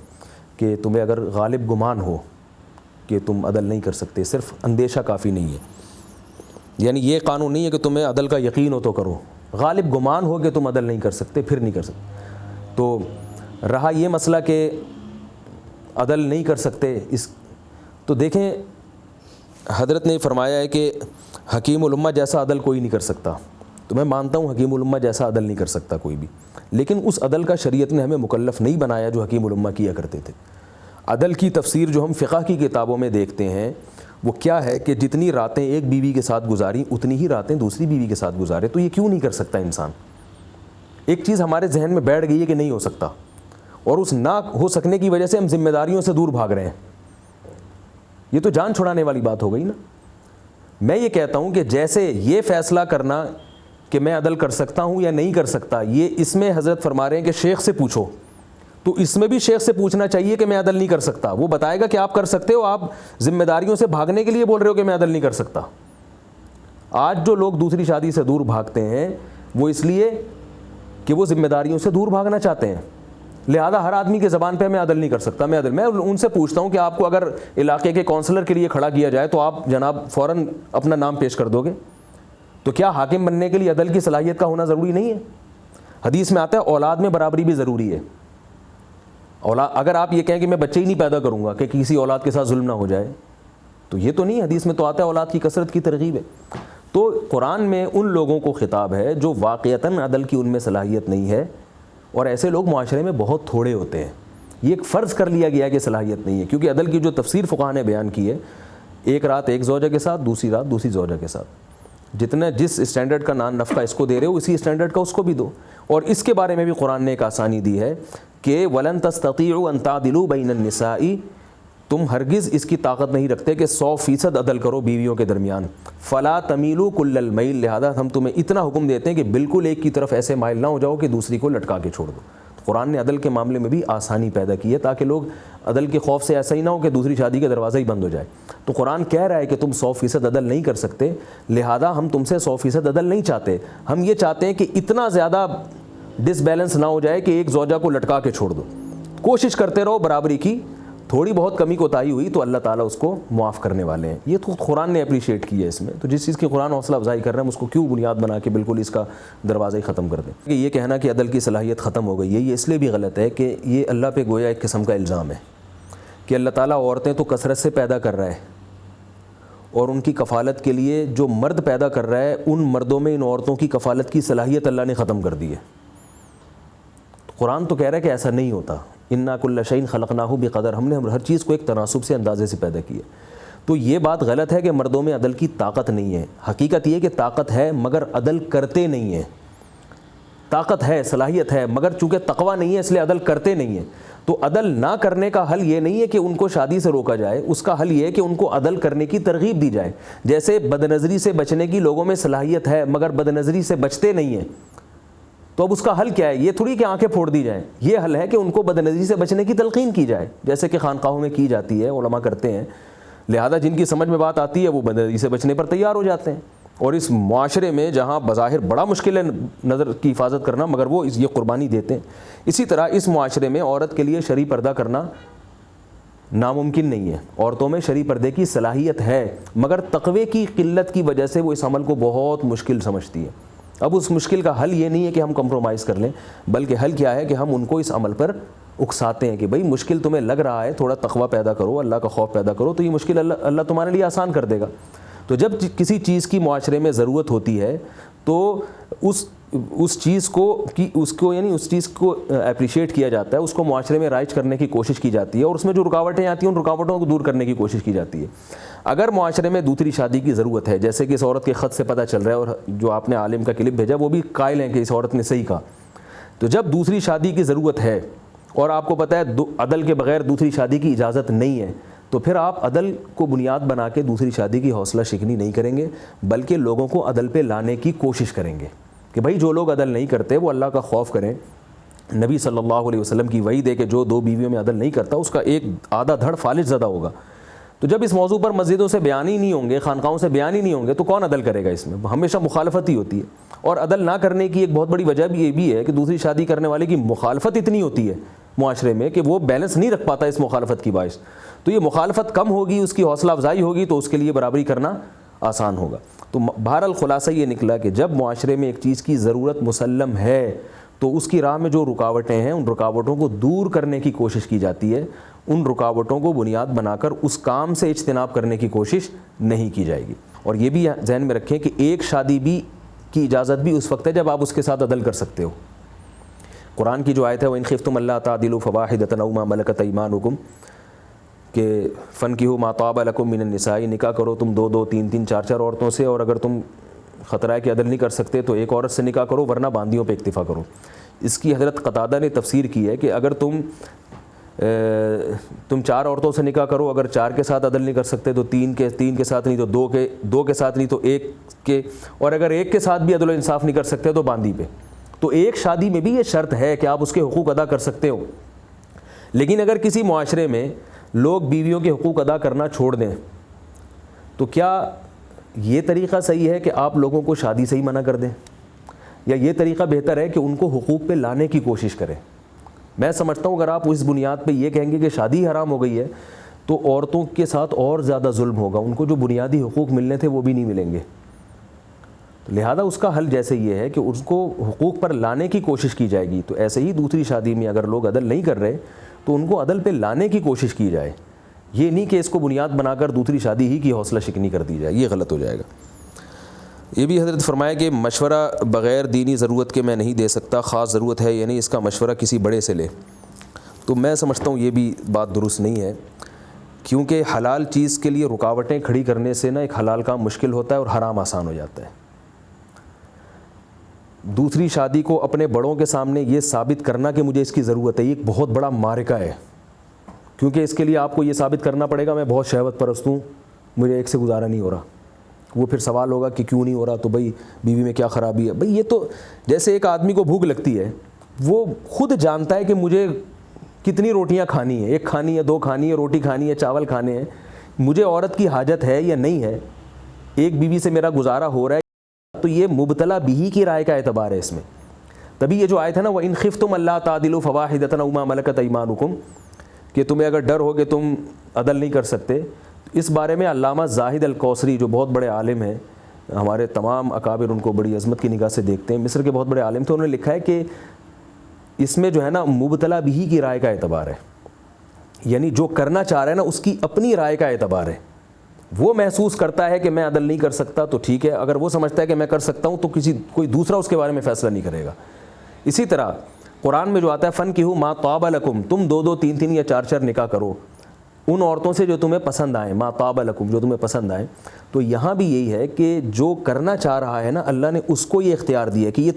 [SPEAKER 2] کہ تمہیں اگر غالب گمان ہو کہ تم عدل نہیں کر سکتے، صرف اندیشہ کافی نہیں ہے۔ یعنی یہ قانون نہیں ہے کہ تمہیں عدل کا یقین ہو تو کرو، غالب گمان ہو کہ تم عدل نہیں کر سکتے پھر نہیں کر سکتے۔ تو رہا یہ مسئلہ کہ عدل نہیں کر سکتے، تو دیکھیں حضرت نے فرمایا ہے کہ حکیم الامہ جیسا عدل کوئی نہیں کر سکتا، تو میں مانتا ہوں حکیم الامہ جیسا عدل نہیں کر سکتا کوئی بھی، لیکن اس عدل کا شریعت نے ہمیں مکلف نہیں بنایا جو حکیم الامہ کیا کرتے تھے۔ عدل کی تفسیر جو ہم فقہ کی کتابوں میں دیکھتے ہیں وہ کیا ہے کہ جتنی راتیں ایک بیوی کے ساتھ گزاری اتنی ہی راتیں دوسری بیوی کے ساتھ گزارے۔ تو یہ کیوں نہیں کر سکتا انسان؟ ایک چیز ہمارے ذہن میں بیٹھ گئی ہے کہ نہیں ہو سکتا، اور اس نہ ہو سکنے کی وجہ سے ہم ذمہ داریوں سے دور بھاگ رہے ہیں۔ یہ تو جان چھڑانے والی بات ہو گئی نا۔ میں یہ کہتا ہوں کہ جیسے یہ فیصلہ کرنا کہ میں عدل کر سکتا ہوں یا نہیں کر سکتا، یہ اس میں حضرت فرما رہے ہیں کہ شیخ سے پوچھو، تو اس میں بھی شیخ سے پوچھنا چاہیے کہ میں عدل نہیں کر سکتا، وہ بتائے گا کہ آپ کر سکتے ہو، آپ ذمہ داریوں سے بھاگنے کے لیے بول رہے ہو کہ میں عدل نہیں کر سکتا۔ آج جو لوگ دوسری شادی سے دور بھاگتے ہیں وہ اس لیے کہ وہ ذمہ داریوں سے دور بھاگنا چاہتے ہیں، لہذا ہر آدمی کے زبان پہ میں عدل نہیں کر سکتا، میں ان سے پوچھتا ہوں کہ آپ کو اگر علاقے کے کونسلر کے لیے کھڑا کیا جائے تو آپ جناب فوراً اپنا نام پیش کر دو گے؟ تو کیا حاکم بننے کے لیے عدل کی صلاحیت کا ہونا ضروری نہیں ہے؟ حدیث میں آتا ہے اولاد میں برابری بھی ضروری ہے۔ اگر آپ یہ کہیں کہ میں بچے ہی نہیں پیدا کروں گا کہ کسی اولاد کے ساتھ ظلم نہ ہو جائے، تو یہ تو نہیں، حدیث میں تو آتا ہے اولاد کی کثرت کی ترغیب ہے۔ تو قرآن میں ان لوگوں کو خطاب ہے جو واقعتاً عدل کی ان میں صلاحیت نہیں ہے، اور ایسے لوگ معاشرے میں بہت تھوڑے ہوتے ہیں۔ یہ ایک فرض کر لیا گیا ہے کہ صلاحیت نہیں ہے، کیونکہ عدل کی جو تفسیر فقہاء نے بیان کی ہے، ایک رات ایک زوجہ کے ساتھ، دوسری رات دوسری زوجہ کے ساتھ، جس اسٹینڈرڈ کا نفقہ اس کو دے رہے ہو اسی اسٹینڈرڈ کا اس کو بھی دو۔ اور اس کے بارے میں بھی قرآن نے ایک آسانی دی ہے کہ وَلَن تَسْتَطِيعُوا أَن تَعْدِلُوا بَيْنَ النِّسَاءِ، تم ہرگز اس کی طاقت نہیں رکھتے کہ 100% عدل کرو بیویوں کے درمیان، فَلَا تَمِيلُوا كُلَّ الْمَيْلِ، لہذا ہم تمہیں اتنا حکم دیتے ہیں کہ بالکل ایک کی طرف ایسے مائل نہ ہو جاؤ کہ دوسری کو لٹکا کے چھوڑ دو۔ قرآن نے عدل کے معاملے میں بھی آسانی پیدا کی ہے تاکہ لوگ عدل کے خوف سے ایسا ہی نہ ہو کہ دوسری شادی کا دروازہ ہی بند ہو جائے۔ تو قرآن کہہ رہا ہے کہ تم 100% عدل نہیں کر سکتے، لہذا ہم تم سے 100% عدل نہیں چاہتے، ہم یہ چاہتے ہیں کہ اتنا زیادہ ڈس بیلنس نہ ہو جائے کہ ایک زوجہ کو لٹکا کے چھوڑ دو، کوشش کرتے رہو برابری کی، تھوڑی بہت کمی کوتاہی ہوئی تو اللہ تعالیٰ اس کو معاف کرنے والے ہیں۔ یہ تو قرآن نے اپریشیٹ کی ہے اس میں، تو جس چیز کی قرآن حوصلہ افزائی کر رہے ہیں ہم اس کو کیوں بنیاد بنا کے بالکل اس کا دروازہ ہی ختم کر دیں؟ کہ یہ کہنا کہ عدل کی صلاحیت ختم ہو گئی ہے، یہ اس لیے بھی غلط ہے کہ یہ اللہ پہ گویا ایک قسم کا الزام ہے کہ اللہ تعالیٰ عورتیں تو کثرت سے پیدا کر رہا ہے، اور ان کی کفالت کے لیے جو مرد پیدا کر رہا ہے ان مردوں میں ان عورتوں کی کفالت کی صلاحیت اللہ نے ختم کر دی ہے۔ قرآن تو کہہ رہا ہے کہ ایسا نہیں ہوتا، اِنَّا كُلَّ شَيْءٍ خَلَقْنَاهُ بِقَدَرٍ، ہم نے ہر چیز کو ایک تناسب سے اندازے سے پیدا کی ہے۔ تو یہ بات غلط ہے کہ مردوں میں عدل کی طاقت نہیں ہے، حقیقت یہ کہ طاقت ہے مگر عدل کرتے نہیں ہیں، طاقت ہے صلاحیت ہے مگر چونکہ تقویٰ نہیں ہے اس لیے عدل کرتے نہیں ہیں۔ تو عدل نہ کرنے کا حل یہ نہیں ہے کہ ان کو شادی سے روکا جائے، اس کا حل یہ ہے کہ ان کو عدل کرنے کی ترغیب دی جائے۔ جیسے بدنظری سے بچنے کی لوگوں میں صلاحیت ہے مگر بدنظری سے بچتے نہیں ہیں، تو اب اس کا حل کیا ہے؟ یہ تھوڑی کہ آنکھیں پھوڑ دی جائیں، یہ حل ہے کہ ان کو بدنظری سے بچنے کی تلقین کی جائے، جیسے کہ خانقاہوں میں کی جاتی ہے، علماء کرتے ہیں، لہذا جن کی سمجھ میں بات آتی ہے وہ بدنظری سے بچنے پر تیار ہو جاتے ہیں۔ اور اس معاشرے میں جہاں بظاہر بڑا مشکل ہے نظر کی حفاظت کرنا مگر وہ یہ قربانی دیتے ہیں، اسی طرح اس معاشرے میں عورت کے لیے شرعی پردہ کرنا ناممکن نہیں ہے، عورتوں میں شرعی پردے کی صلاحیت ہے مگر تقوی کی قلت کی وجہ سے وہ اس عمل کو بہت مشکل سمجھتی ہے۔ اب اس مشکل کا حل یہ نہیں ہے کہ ہم کمپرومائز کر لیں، بلکہ حل کیا ہے کہ ہم ان کو اس عمل پر اکساتے ہیں کہ بھائی مشکل تمہیں لگ رہا ہے، تھوڑا تقوی پیدا کرو، اللہ کا خوف پیدا کرو، تو یہ مشکل اللہ تمہارے لیے آسان کر دے گا۔ تو جب کسی چیز کی معاشرے میں ضرورت ہوتی ہے تو اس چیز کو اپریشیٹ کیا جاتا ہے, اس کو معاشرے میں رائج کرنے کی کوشش کی جاتی ہے, اور اس میں جو رکاوٹیں آتی ہیں ان رکاوٹوں کو دور کرنے کی کوشش کی جاتی ہے. اگر معاشرے میں دوسری شادی کی ضرورت ہے, جیسے کہ اس عورت کے خط سے پتہ چل رہا ہے, اور جو آپ نے عالم کا کلپ بھیجا وہ بھی قائل ہیں کہ اس عورت نے صحیح کہا, تو جب دوسری شادی کی ضرورت ہے اور آپ کو پتہ ہے عدل کے بغیر دوسری شادی کی اجازت نہیں ہے, تو پھر آپ عدل کو بنیاد بنا کے دوسری شادی کی حوصلہ شکنی نہیں کریں گے, بلکہ لوگوں کو عدل پہ لانے کی کوشش کریں گے کہ بھائی جو لوگ عدل نہیں کرتے وہ اللہ کا خوف کریں. نبی صلی اللہ علیہ وسلم کی وحی دے کہ جو 2 بیویوں میں عدل نہیں کرتا اس کا ایک آدھا دھڑ فالج زدہ ہوگا. تو جب اس موضوع پر مسجدوں سے بیان ہی نہیں ہوں گے, خانقاہوں سے بیان ہی نہیں ہوں گے, تو کون عدل کرے گا؟ اس میں ہمیشہ مخالفت ہی ہوتی ہے. اور عدل نہ کرنے کی ایک بہت بڑی وجہ بھی یہ بھی ہے کہ دوسری شادی کرنے والے کی مخالفت اتنی ہوتی ہے معاشرے میں کہ وہ بیلنس نہیں رکھ پاتا اس مخالفت کی باعث. تو یہ مخالفت کم ہوگی, اس کی حوصلہ افزائی ہوگی, تو اس کے لیے برابری کرنا آسان ہوگا. تو بہرحال خلاصہ یہ نکلا کہ جب معاشرے میں ایک چیز کی ضرورت مسلم ہے تو اس کی راہ میں جو رکاوٹیں ہیں ان رکاوٹوں کو دور کرنے کی کوشش کی جاتی ہے, ان رکاوٹوں کو بنیاد بنا کر اس کام سے اجتناب کرنے کی کوشش نہیں کی جائے گی. اور یہ بھی ذہن میں رکھیں کہ ایک شادی بھی کی اجازت بھی اس وقت ہے جب آپ اس کے ساتھ عدل کر سکتے ہو. قرآن کی جو آیت ہے وَإِنْ خِفْتُمْ أَلَّا تَعْدِلُوا فَوَاحِدَةً أَوْ مَا مَلَكَتْ أَيْمَانُكُمْ کہ فَانْكِحُوا مَا طَابَ لَكُم مِّنَ النِّسَاءِ, نکاح کرو تم 2 3 4 عورتوں سے, اور اگر تم خطرہ ہے کہ عدل نہیں کر سکتے تو ایک عورت سے نکاح کرو, ورنہ باندیوں پہ اکتفا کرو. اس کی حضرت قتادہ نے تفسیر کی ہے کہ اگر تم 4 عورتوں سے نکاح کرو, اگر 4 کے ساتھ عدل نہیں کر سکتے تو 3 کے ساتھ نہیں, تو 2 کے ساتھ نہیں تو 1 کے, اور اگر 1 کے ساتھ بھی عدل و انصاف نہیں کر سکتے تو باندی پہ. تو ایک شادی میں بھی یہ شرط ہے کہ آپ اس کے حقوق ادا کر سکتے ہو. لیکن اگر کسی معاشرے میں لوگ بیویوں کے حقوق ادا کرنا چھوڑ دیں تو کیا یہ طریقہ صحیح ہے کہ آپ لوگوں کو شادی سے ہی منع کر دیں, یا یہ طریقہ بہتر ہے کہ ان کو حقوق پہ لانے کی کوشش کریں؟ میں سمجھتا ہوں اگر آپ اس بنیاد پہ یہ کہیں گے کہ شادی حرام ہو گئی ہے تو عورتوں کے ساتھ اور زیادہ ظلم ہوگا, ان کو جو بنیادی حقوق ملنے تھے وہ بھی نہیں ملیں گے. لہذا اس کا حل جیسے یہ ہے کہ اس کو حقوق پر لانے کی کوشش کی جائے گی, تو ایسے ہی دوسری شادی میں اگر لوگ عدل نہیں کر رہے تو ان کو عدل پہ لانے کی کوشش کی جائے. یہ نہیں کہ اس کو بنیاد بنا کر دوسری شادی ہی کی حوصلہ شکنی کر دی جائے, یہ غلط ہو جائے گا. یہ بھی حضرت فرمایا کہ مشورہ بغیر دینی ضرورت کے میں نہیں دے سکتا, خاص ضرورت ہے یعنی اس کا مشورہ کسی بڑے سے لے. تو میں سمجھتا ہوں یہ بھی بات درست نہیں ہے, کیونکہ حلال چیز کے لیے رکاوٹیں کھڑی کرنے سے نا ایک حلال کام مشکل ہوتا ہے اور حرام آسان ہو جاتا ہے. دوسری شادی کو اپنے بڑوں کے سامنے یہ ثابت کرنا کہ مجھے اس کی ضرورت ہے, یہ ایک بہت بڑا معرکہ ہے, کیونکہ اس کے لیے آپ کو یہ ثابت کرنا پڑے گا میں بہت شہوت پرست ہوں, مجھے ایک سے گزارا نہیں ہو رہا. وہ پھر سوال ہوگا کہ کیوں نہیں ہو رہا, تو بھائی بیوی میں کیا خرابی ہے. بھائی یہ تو جیسے ایک آدمی کو بھوک لگتی ہے, وہ خود جانتا ہے کہ مجھے کتنی روٹیاں کھانی ہیں, 1 کھانی ہے, 2 کھانی ہے, روٹی کھانی ہے, چاول کھانے ہیں, مجھے عورت کی حاجت ہے یا نہیں ہے, ایک بیوی سے میرا گزارا ہو رہا ہے. تو یہ مبتلا بہی کی رائے کا اعتبار ہے اس میں. تبھی یہ جو آیت ہے نا وَإِنْ خِفْتُمْ أَلَّا تَعْدِلُوا فَوَاحِدَةً أَوْ مَا مَلَكَتْ أَيْمَانُكُمْ کہ تمہیں اگر ڈر ہو کہ تم عدل نہیں کر سکتے. اس بارے میں علامہ زاہد الکوثری جو بہت بڑے عالم ہیں, ہمارے تمام اکابر ان کو بڑی عظمت کی نگاہ سے دیکھتے ہیں, مصر کے بہت بڑے عالم تھے, انہوں نے لکھا ہے کہ اس میں جو ہے نا مبتلا بہی کی رائے کا اعتبار ہے, یعنی جو کرنا چاہ رہا ہے نا اس کی اپنی رائے کا اعتبار ہے. وہ محسوس کرتا ہے کہ میں عدل نہیں کر سکتا تو ٹھیک ہے, اگر وہ سمجھتا ہے کہ میں کر سکتا ہوں تو کوئی دوسرا اس کے بارے میں فیصلہ نہیں کرے گا. اسی طرح قرآن میں جو آتا ہے فَانْكِحُوا مَا طَابَ لَكُمْ, تم 2 3 3 یا 4 نکاح کرو ان عورتوں سے جو تمہیں پسند آئیں, مَا طَابَ لَكُمْ جو تمہیں پسند آئیں. تو یہاں بھی یہی ہے کہ جو کرنا چاہ رہا ہے نا اللہ نے اس کو یہ اختیار دیا کہ یہ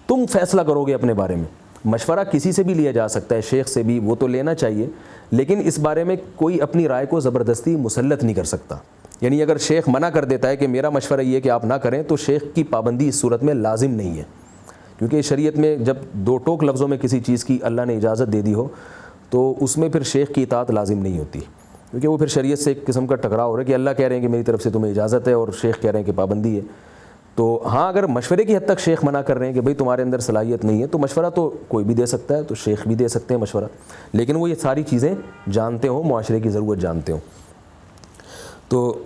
[SPEAKER 2] تم فیصلہ کرو گے اپنے بارے میں. مشورہ کسی سے بھی لیا جا سکتا ہے, شیخ سے بھی, وہ تو لینا چاہیے, لیکن اس بارے میں کوئی اپنی رائے کو زبردستی مسلط نہیں کر سکتا. یعنی اگر شیخ منع کر دیتا ہے کہ میرا مشورہ یہ ہے کہ آپ نہ کریں, تو شیخ کی پابندی اس صورت میں لازم نہیں ہے, کیونکہ شریعت میں جب 2 ٹوک لفظوں میں کسی چیز کی اللہ نے اجازت دے دی ہو تو اس میں پھر شیخ کی اطاعت لازم نہیں ہوتی, کیونکہ وہ پھر شریعت سے ایک قسم کا ٹکراؤ ہو رہا ہے کہ اللہ کہہ رہے ہیں کہ میری طرف سے تمہیں اجازت ہے اور شیخ کہہ رہے ہیں کہ پابندی ہے. تو ہاں اگر مشورے کی حد تک شیخ منع کر رہے ہیں کہ بھئی تمہارے اندر صلاحیت نہیں ہے, تو مشورہ تو کوئی بھی دے سکتا ہے, تو شیخ بھی دے سکتے ہیں مشورہ, لیکن وہ یہ ساری چیزیں جانتے ہوں, معاشرے کی ضرورت جانتے ہوں. تو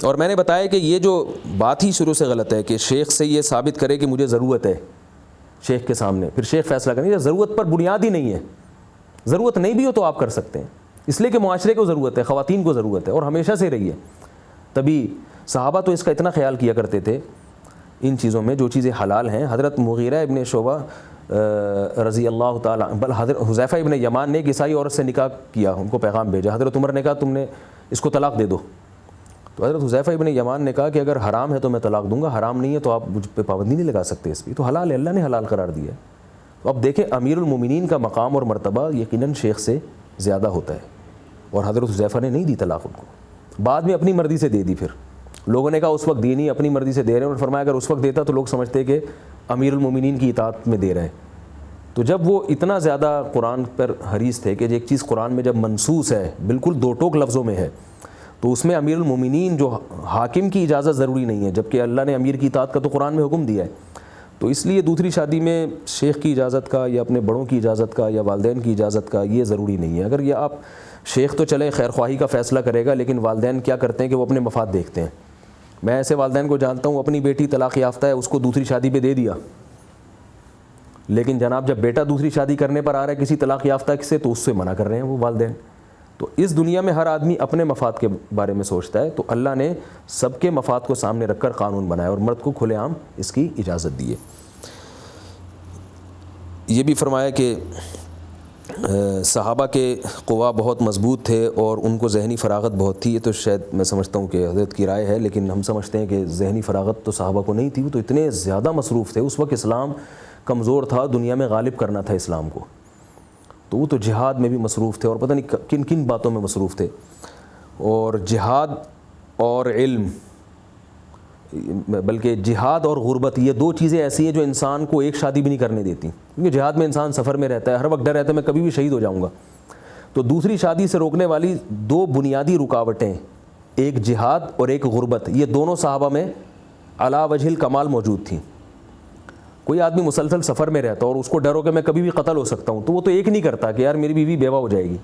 [SPEAKER 2] اور میں نے بتایا کہ یہ جو بات ہی شروع سے غلط ہے کہ شیخ سے یہ ثابت کرے کہ مجھے ضرورت ہے, شیخ کے سامنے پھر شیخ فیصلہ کریں. ضرورت پر بنیاد ہی نہیں ہے, ضرورت نہیں بھی ہو تو آپ کر سکتے ہیں, اس لیے کہ معاشرے کو ضرورت ہے, خواتین کو ضرورت ہے اور ہمیشہ سے رہی ہے. تبھی صحابہ تو اس کا اتنا خیال کیا کرتے تھے ان چیزوں میں جو چیزیں حلال ہیں. حضرت مغیرہ ابن شعبہ رضی اللہ تعالیٰ بل حضرت حذیفہ ابن یمان نے ایک عیسائی عورت سے نکاح کیا, ان کو پیغام بھیجا. حضرت عمر نے کہا تم نے اس کو طلاق دے دو. تو حضرت حذیفہ ابن یمان نے کہا کہ اگر حرام ہے تو میں طلاق دوں گا, حرام نہیں ہے تو آپ مجھ پہ پابندی نہیں لگا سکتے اس پہ, تو حلال ہے, اللہ نے حلال قرار دیا ہے. تو اب دیکھیں امیر المومنین کا مقام اور مرتبہ یقیناً شیخ سے زیادہ ہوتا ہے, اور حضرت حذیفہ نے نہیں دی طلاق ان کو, بعد میں اپنی مرضی سے دے دی. پھر لوگوں نے کہا اس وقت دی نہیں, اپنی مرضی سے دے رہے ہیں, اور فرمایا اگر اس وقت دیتا تو لوگ سمجھتے کہ امیر المومنین کی اطاعت میں دے رہے ہیں. تو جب وہ اتنا زیادہ قرآن پر حریص تھے کہ ایک چیز قرآن میں جب منصوص ہے, بالکل دو ٹوک لفظوں میں ہے, تو اس میں امیر المومنین جو حاکم کی اجازت ضروری نہیں ہے, جبکہ اللہ نے امیر کی اطاعت کا تو قرآن میں حکم دیا ہے. تو اس لیے دوسری شادی میں شیخ کی اجازت کا یا اپنے بڑوں کی اجازت کا یا والدین کی اجازت کا یہ ضروری نہیں ہے. اگر یہ آپ شیخ تو چلے خیر خواہی کا فیصلہ کرے گا, لیکن والدین کیا کرتے ہیں کہ وہ اپنے مفاد دیکھتے ہیں. میں ایسے والدین کو جانتا ہوں, اپنی بیٹی طلاق یافتہ ہے, اس کو دوسری شادی پہ دے دیا, لیکن جناب جب بیٹا دوسری شادی کرنے پر آ رہا ہے کسی طلاق یافتہ سے, تو اس سے منع کر رہے ہیں وہ والدین. تو اس دنیا میں ہر آدمی اپنے مفاد کے بارے میں سوچتا ہے, تو اللہ نے سب کے مفاد کو سامنے رکھ کر قانون بنایا اور مرد کو کھلے عام اس کی اجازت دی ہے. یہ بھی فرمایا کہ صحابہ کے قوا بہت مضبوط تھے اور ان کو ذہنی فراغت بہت تھی. یہ تو شاید میں سمجھتا ہوں کہ حضرت کی رائے ہے, لیکن ہم سمجھتے ہیں کہ ذہنی فراغت تو صحابہ کو نہیں تھی. وہ تو اتنے زیادہ مصروف تھے, اس وقت اسلام کمزور تھا, دنیا میں غالب کرنا تھا اسلام کو, تو وہ تو جہاد میں بھی مصروف تھے اور پتہ نہیں کن کن باتوں میں مصروف تھے. اور جہاد اور علم, بلکہ جہاد اور غربت, یہ دو چیزیں ایسی ہیں جو انسان کو ایک شادی بھی نہیں کرنے دیتی, کیونکہ جہاد میں انسان سفر میں رہتا ہے, ہر وقت ڈر رہتا ہے میں کبھی بھی شہید ہو جاؤں گا. تو دوسری شادی سے روکنے والی دو بنیادی رکاوٹیں, ایک جہاد اور ایک غربت, یہ دونوں صحابہ میں علی وجہ الکمال موجود تھیں. کوئی آدمی مسلسل سفر میں رہتا اور اس کو ڈر ہو کہ میں کبھی بھی قتل ہو سکتا ہوں, تو وہ تو ایک نہیں کرتا کہ یار میری بیوی بیوہ ہو جائے گی.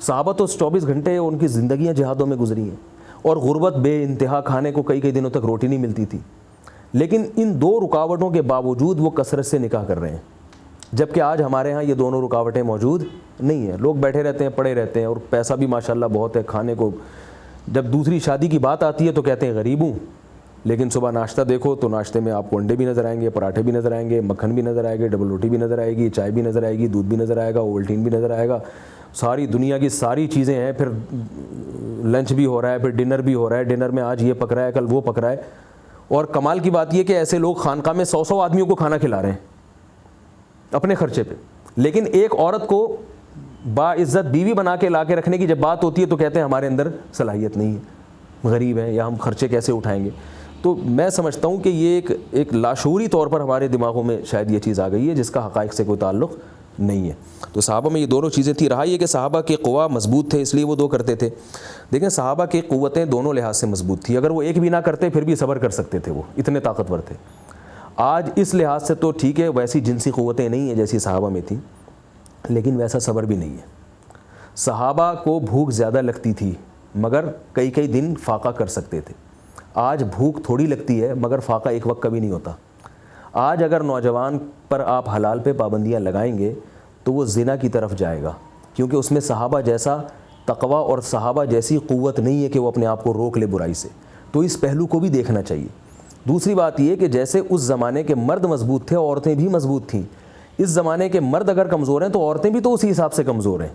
[SPEAKER 2] صحابہ تو 24 گھنٹے ان کی زندگیاں جہادوں میں گزری ہیں, اور غربت بے انتہا, کھانے کو کئی دنوں تک روٹی نہیں ملتی تھی. لیکن ان دو رکاوٹوں کے باوجود وہ کثرت سے نکاح کر رہے ہیں, جبکہ آج ہمارے ہاں یہ دونوں رکاوٹیں موجود نہیں ہیں. لوگ بیٹھے رہتے ہیں, پڑے رہتے ہیں, اور پیسہ بھی ماشاءاللہ بہت ہے کھانے کو. جب دوسری شادی کی بات آتی ہے تو کہتے ہیں غریب ہوں, لیکن صبح ناشتہ دیکھو تو ناشتے میں آپ کو انڈے بھی نظر آئیں گے, پراٹھے بھی نظر آئیں گے, مکھن بھی نظر آئے گا, ڈبل روٹی بھی نظر آئے گی, چائے بھی نظر آئے گی, دودھ بھی نظر آئے گا, اوولٹین بھی نظر آئے گا, ساری دنیا کی ساری چیزیں ہیں. پھر لنچ بھی ہو رہا ہے, پھر ڈنر بھی ہو رہا ہے, ڈنر میں آج یہ پک رہا ہے, کل وہ پک رہا ہے. اور کمال کی بات یہ کہ ایسے لوگ خانقاہ میں 100 آدمیوں کو کھانا کھلا رہے ہیں اپنے خرچے پہ, لیکن ایک عورت کو باعزت بیوی بنا کے لا کے رکھنے کی جب بات ہوتی ہے تو کہتے ہیں ہمارے اندر صلاحیت نہیں ہے, غریب ہیں, یا ہم خرچے کیسے اٹھائیں گے. تو میں سمجھتا ہوں کہ یہ ایک لاشعوری طور پر ہمارے دماغوں میں شاید یہ چیز آ گئی ہے جس کا حقائق سے کوئی تعلق نہیں ہے. تو صحابہ میں یہ دونوں چیزیں تھیں. رہا یہ کہ صحابہ کے قوا مضبوط تھے, اس لیے وہ دو کرتے تھے. دیکھیں صحابہ کی قوتیں دونوں لحاظ سے مضبوط تھی, اگر وہ ایک بھی نہ کرتے پھر بھی صبر کر سکتے تھے, وہ اتنے طاقتور تھے. آج اس لحاظ سے تو ٹھیک ہے ویسی جنسی قوتیں نہیں ہیں جیسی صحابہ میں تھیں, لیکن ویسا صبر بھی نہیں ہے. صحابہ کو بھوک زیادہ لگتی تھی مگر کئی دن فاقہ کر سکتے تھے. آج بھوک تھوڑی لگتی ہے مگر فاقہ ایک وقت کبھی نہیں ہوتا. آج اگر نوجوان پر آپ حلال پہ پابندیاں لگائیں گے تو وہ زنا کی طرف جائے گا, کیونکہ اس میں صحابہ جیسا تقویٰ اور صحابہ جیسی قوت نہیں ہے کہ وہ اپنے آپ کو روک لے برائی سے. تو اس پہلو کو بھی دیکھنا چاہیے. دوسری بات یہ کہ جیسے اس زمانے کے مرد مضبوط تھے, عورتیں بھی مضبوط تھیں. اس زمانے کے مرد اگر کمزور ہیں تو عورتیں بھی تو اسی حساب سے کمزور ہیں.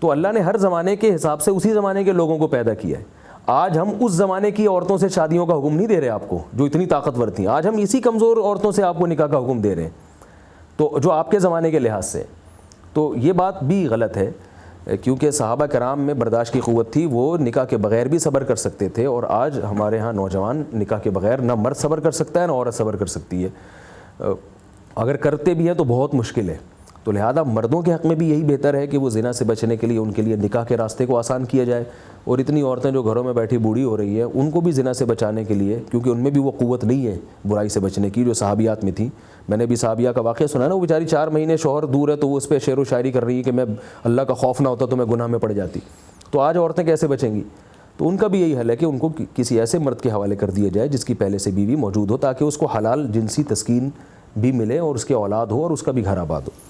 [SPEAKER 2] تو اللہ نے ہر زمانے کے حساب سے اسی زمانے کے لوگوں کو پیدا کیا ہے. آج ہم اس زمانے کی عورتوں سے شادیوں کا حکم نہیں دے رہے آپ کو جو اتنی طاقتور تھیں, آج ہم اسی کمزور عورتوں سے آپ کو نکاح کا حکم دے رہے ہیں, تو جو آپ کے زمانے کے لحاظ سے. تو یہ بات بھی غلط ہے, کیونکہ صحابہ کرام میں برداشت کی قوت تھی, وہ نکاح کے بغیر بھی صبر کر سکتے تھے. اور آج ہمارے ہاں نوجوان نکاح کے بغیر نہ مرد صبر کر سکتا ہے نہ عورت صبر کر سکتی ہے, اگر کرتے بھی ہیں تو بہت مشکل ہے. تو لہذا مردوں کے حق میں بھی یہی بہتر ہے کہ وہ زنا سے بچنے کے لیے ان کے لیے نکاح کے راستے کو آسان کیا جائے. اور اتنی عورتیں جو گھروں میں بیٹھی بوڑھی ہو رہی ہیں ان کو بھی زنا سے بچانے کے لیے, کیونکہ ان میں بھی وہ قوت نہیں ہے برائی سے بچنے کی جو صحابیات میں تھی. میں نے بھی صحابیہ کا واقعہ سنا نا, وہ بیچاری 4 مہینے شوہر دور ہے تو وہ اس پہ شعر و شاعری کر رہی ہے کہ میں اللہ کا خوف نہ ہوتا تو میں گناہ میں پڑ جاتی. تو آج عورتیں کیسے بچیں گی؟ تو ان کا بھی یہی حل ہے کہ ان کو کسی ایسے مرد کے حوالے کر دیا جائے جس کی پہلے سے بیوی موجود ہو, تاکہ اس کو حلال جنسی تسکین بھی ملے اور اس کے اولاد ہو اور اس کا بھی گھر آباد ہو.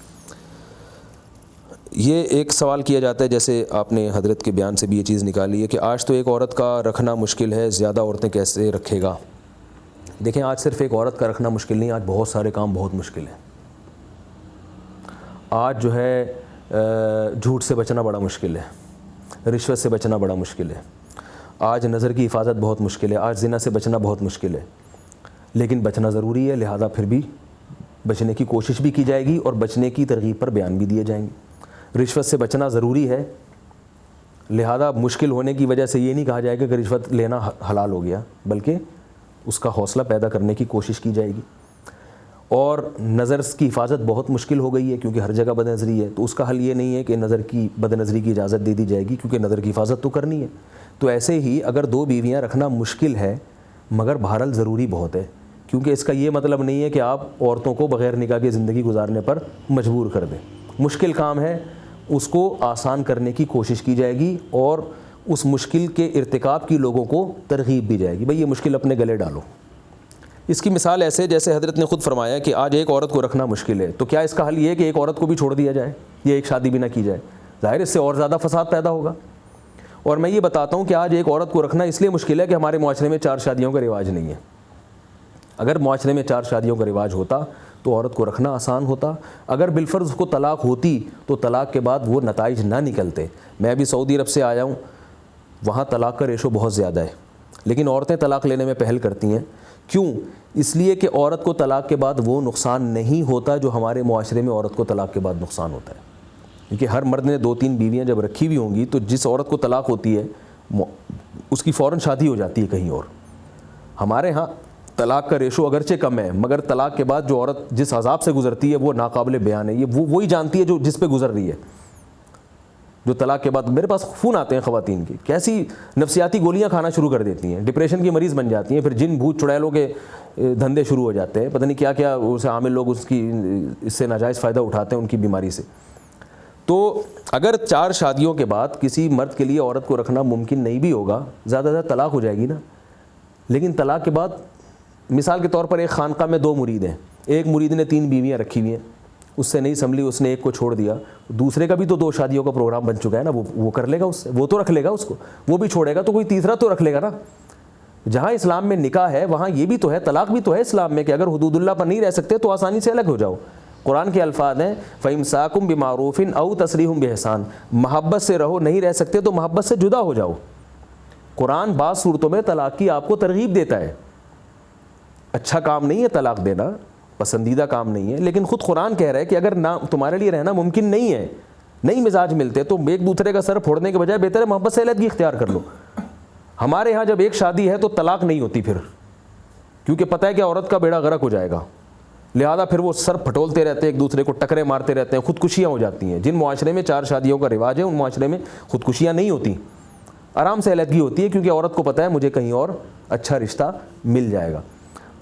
[SPEAKER 2] یہ ایک سوال کیا جاتا ہے، جیسے آپ نے حضرت کے بیان سے بھی یہ چیز نکالی ہے کہ آج تو ایک عورت کا رکھنا مشکل ہے، زیادہ عورتیں کیسے رکھے گا؟ دیکھیں، آج صرف ایک عورت کا رکھنا مشکل نہیں، آج بہت سارے کام بہت مشکل ہیں۔ آج جو ہے جھوٹ سے بچنا بڑا مشکل ہے، رشوت سے بچنا بڑا مشکل ہے، آج نظر کی حفاظت بہت مشکل ہے، آج زنا سے بچنا بہت مشکل ہے، لیکن بچنا ضروری ہے، لہذا پھر بھی بچنے کی کوشش بھی کی جائے گی اور بچنے کی ترغیب پر بیان بھی دیے جائیں گے۔ رشوت سے بچنا ضروری ہے، لہذا مشکل ہونے کی وجہ سے یہ نہیں کہا جائے گا کہ رشوت لینا حلال ہو گیا، بلکہ اس کا حوصلہ پیدا کرنے کی کوشش کی جائے گی۔ اور نظر کی حفاظت بہت مشکل ہو گئی ہے کیونکہ ہر جگہ بد نظری ہے، تو اس کا حل یہ نہیں ہے کہ بد نظری کی اجازت دے دی جائے گی، کیونکہ نظر کی حفاظت تو کرنی ہے۔ تو ایسے ہی اگر 2 بیویاں رکھنا مشکل ہے مگر بہرحال ضروری بہت ہے، کیونکہ اس کا یہ مطلب نہیں ہے کہ آپ عورتوں کو بغیر نکاح کی زندگی گزارنے پر مجبور کر دیں۔ مشکل کام ہے، اس کو آسان کرنے کی کوشش کی جائے گی اور اس مشکل کے ارتکاب کی لوگوں کو ترغیب بھی جائے گی، بھئی یہ مشکل اپنے گلے ڈالو۔ اس کی مثال ایسے جیسے حضرت نے خود فرمایا کہ آج ایک عورت کو رکھنا مشکل ہے، تو کیا اس کا حل یہ ہے کہ ایک عورت کو بھی چھوڑ دیا جائے یا ایک شادی بھی نہ کی جائے؟ ظاہر اس سے اور زیادہ فساد پیدا ہوگا۔ اور میں یہ بتاتا ہوں کہ آج ایک عورت کو رکھنا اس لیے مشکل ہے کہ ہمارے معاشرے میں 4 شادیوں کا رواج نہیں ہے۔ اگر معاشرے میں 4 شادیوں کا رواج ہوتا تو عورت کو رکھنا آسان ہوتا۔ اگر بالفرض کو طلاق ہوتی تو طلاق کے بعد وہ نتائج نہ نکلتے۔ میں ابھی سعودی عرب سے آیا ہوں، وہاں طلاق کا ریشو بہت زیادہ ہے، لیکن عورتیں طلاق لینے میں پہل کرتی ہیں۔ کیوں؟ اس لیے کہ عورت کو طلاق کے بعد وہ نقصان نہیں ہوتا جو ہمارے معاشرے میں عورت کو طلاق کے بعد نقصان ہوتا ہے، کیونکہ ہر مرد نے 2-3 بیویاں جب رکھی ہوئی ہوں گی تو جس عورت کو طلاق ہوتی ہے اس کی فوراً شادی ہو جاتی ہے کہیں اور۔ ہمارے ہاں طلاق کا ریشو اگرچہ کم ہے مگر طلاق کے بعد جو عورت جس عذاب سے گزرتی ہے وہ ناقابل بیان ہے۔ یہ وہی جانتی ہے جو جس پہ گزر رہی ہے۔ جو طلاق کے بعد میرے پاس فون آتے ہیں خواتین کی، کیسی نفسیاتی گولیاں کھانا شروع کر دیتی ہیں، ڈپریشن کی مریض بن جاتی ہیں، پھر جن بھوت چڑیلوں کے دھندے شروع ہو جاتے ہیں، پتہ نہیں کیا کیا اسے عامل لوگ اس سے ناجائز فائدہ اٹھاتے ہیں ان کی بیماری سے۔ تو اگر 4 شادیوں کے بعد کسی مرد کے لیے عورت کو رکھنا ممکن نہیں بھی ہوگا، زیادہ زیادہ طلاق ہو جائے گی نا۔ لیکن طلاق کے بعد مثال کے طور پر ایک خانقاہ میں 2 مرید ہیں، ایک مرید نے 3 بیویاں رکھی ہوئی ہیں، اس سے نہیں سنبھلی، اس نے ایک کو چھوڑ دیا، دوسرے کا بھی تو 2 شادیوں کا پروگرام بن چکا ہے نا، وہ کر لے گا، اس سے وہ تو رکھ لے گا، اس کو وہ بھی چھوڑے گا تو کوئی تیسرا تو رکھ لے گا نا۔ جہاں اسلام میں نکاح ہے وہاں یہ بھی تو ہے، طلاق بھی تو ہے اسلام میں، کہ اگر حدود اللہ پر نہیں رہ سکتے تو آسانی سے الگ ہو جاؤ۔ قرآن کے الفاظ ہیں فَإِمْسَاكُمْ بِمَعْرُوفٍ أَوْ تَسْرِيحٌ بِإِحْسَانٍ، محبت سے رہو، نہیں رہ سکتے تو محبت سے جدا ہو جاؤ۔ قرآن بعض صورتوں میں طلاق کی آپ کو ترغیب دیتا ہے۔ اچھا کام نہیں ہے طلاق دینا، پسندیدہ کام نہیں ہے، لیکن خود قرآن کہہ رہا ہے کہ اگر نہ تمہارے لیے رہنا ممکن نہیں ہے، نہیں مزاج ملتے، تو ایک دوسرے کا سر پھوڑنے کے بجائے بہتر ہے محبت سے علیحدگی اختیار کر لو۔ ہمارے ہاں جب ایک شادی ہے تو طلاق نہیں ہوتی پھر، کیونکہ پتہ ہے کہ عورت کا بیڑا غرق ہو جائے گا، لہذا پھر وہ سر پھٹولتے رہتے ہیں، ایک دوسرے کو ٹکرے مارتے رہتے ہیں، خودکشیاں ہو جاتی ہیں۔ جن معاشرے میں 4 شادیوں کا رواج ہے ان معاشرے میں خودکشیاں نہیں ہوتی، آرام سے علیحدگی ہوتی ہے، کیونکہ عورت کو پتہ ہے مجھے کہیں اور اچھا رشتہ مل جائے گا۔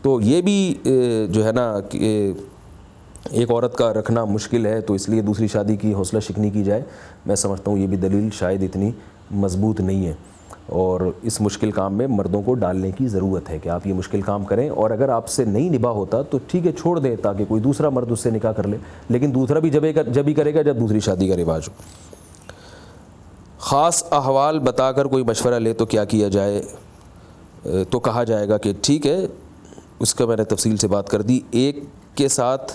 [SPEAKER 2] تو یہ بھی جو ہے نا کہ ایک عورت کا رکھنا مشکل ہے تو اس لیے دوسری شادی کی حوصلہ شکنی کی جائے، میں سمجھتا ہوں یہ بھی دلیل شاید اتنی مضبوط نہیں ہے، اور اس مشکل کام میں مردوں کو ڈالنے کی ضرورت ہے کہ آپ یہ مشکل کام کریں، اور اگر آپ سے نہیں نباہ ہوتا تو ٹھیک ہے چھوڑ دیں تاکہ کوئی دوسرا مرد اس سے نکاح کر لے، لیکن دوسرا بھی جب ہی کرے گا جب دوسری شادی کا رواج ہو۔ خاص احوال بتا کر کوئی مشورہ لے تو کیا کیا جائے؟ تو کہا جائے گا کہ ٹھیک ہے، اس کا میں نے تفصیل سے بات کر دی۔ ایک کے ساتھ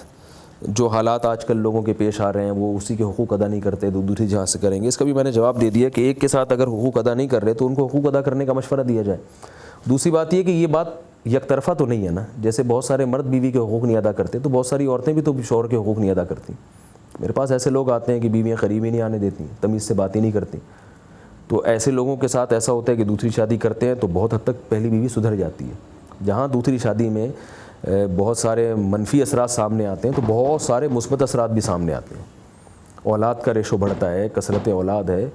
[SPEAKER 2] جو حالات آج کل لوگوں کے پیش آ رہے ہیں وہ اسی کے حقوق ادا نہیں کرتے تو دوسری جہاں سے کریں گے، اس کا بھی میں نے جواب دے دیا کہ ایک کے ساتھ اگر حقوق ادا نہیں کر رہے تو ان کو حقوق ادا کرنے کا مشورہ دیا جائے۔ دوسری بات یہ کہ یہ بات یک طرفہ تو نہیں ہے نا، جیسے بہت سارے مرد بیوی کے حقوق نہیں ادا کرتے تو بہت ساری عورتیں بھی تو شوہر کے حقوق نہیں ادا کرتی۔ میرے پاس ایسے لوگ آتے ہیں کہ بیویاں قریب ہی نہیں آنے دیتی، تمیز سے بات ہی نہیں کرتی، تو ایسے لوگوں کے ساتھ ایسا ہوتا ہے کہ دوسری شادی کرتے ہیں تو بہت حد تک پہلی بیوی سدھر جاتی ہے۔ جہاں دوسری شادی میں بہت سارے منفی اثرات سامنے آتے ہیں تو بہت سارے مثبت اثرات بھی سامنے آتے ہیں، اولاد کا ریشو بڑھتا ہے، کثرت اولاد ہے۔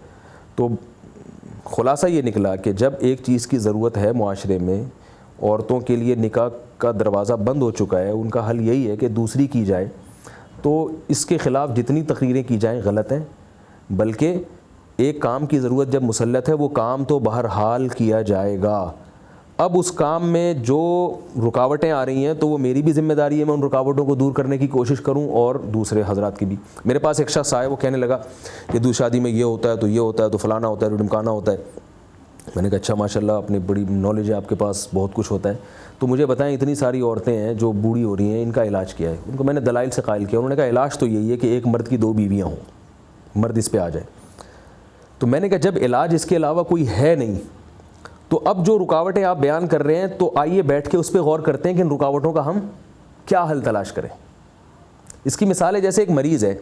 [SPEAKER 2] تو خلاصہ یہ نکلا کہ جب ایک چیز کی ضرورت ہے معاشرے میں، عورتوں کے لیے نکاح کا دروازہ بند ہو چکا ہے، ان کا حل یہی ہے کہ دوسری کی جائے، تو اس کے خلاف جتنی تقریریں کی جائیں غلط ہیں، بلکہ ایک کام کی ضرورت جب مسلط ہے وہ کام تو بہرحال کیا جائے گا۔ اب اس کام میں جو رکاوٹیں آ رہی ہیں تو وہ میری بھی ذمہ داری ہے میں ان رکاوٹوں کو دور کرنے کی کوشش کروں اور دوسرے حضرات کی بھی. میرے پاس ایک شخص آئے, وہ کہنے لگا کہ دوسری شادی میں یہ ہوتا ہے تو یہ ہوتا ہے تو فلانا ہوتا ہے تو ڈمکانا ہوتا ہے. میں نے کہا اچھا ماشاء اللہ اپنی بڑی نالج ہے آپ کے پاس, بہت کچھ ہوتا ہے, تو مجھے بتائیں اتنی ساری عورتیں ہیں جو بوڑھی ہو رہی ہیں, ان کا علاج کیا ہے؟ ان کو میں نے دلائل سے قائل کیا. انہوں نے کہا علاج تو یہی ہے کہ ایک مرد کی 2 بیویاں ہوں, مرد اس پہ آ جائے. تو میں نے کہا جب علاج اس کے علاوہ کوئی ہے نہیں تو اب جو رکاوٹیں آپ بیان کر رہے ہیں تو آئیے بیٹھ کے اس پہ غور کرتے ہیں کہ ان رکاوٹوں کا ہم کیا حل تلاش کریں. اس کی مثال ہے جیسے ایک مریض ہے,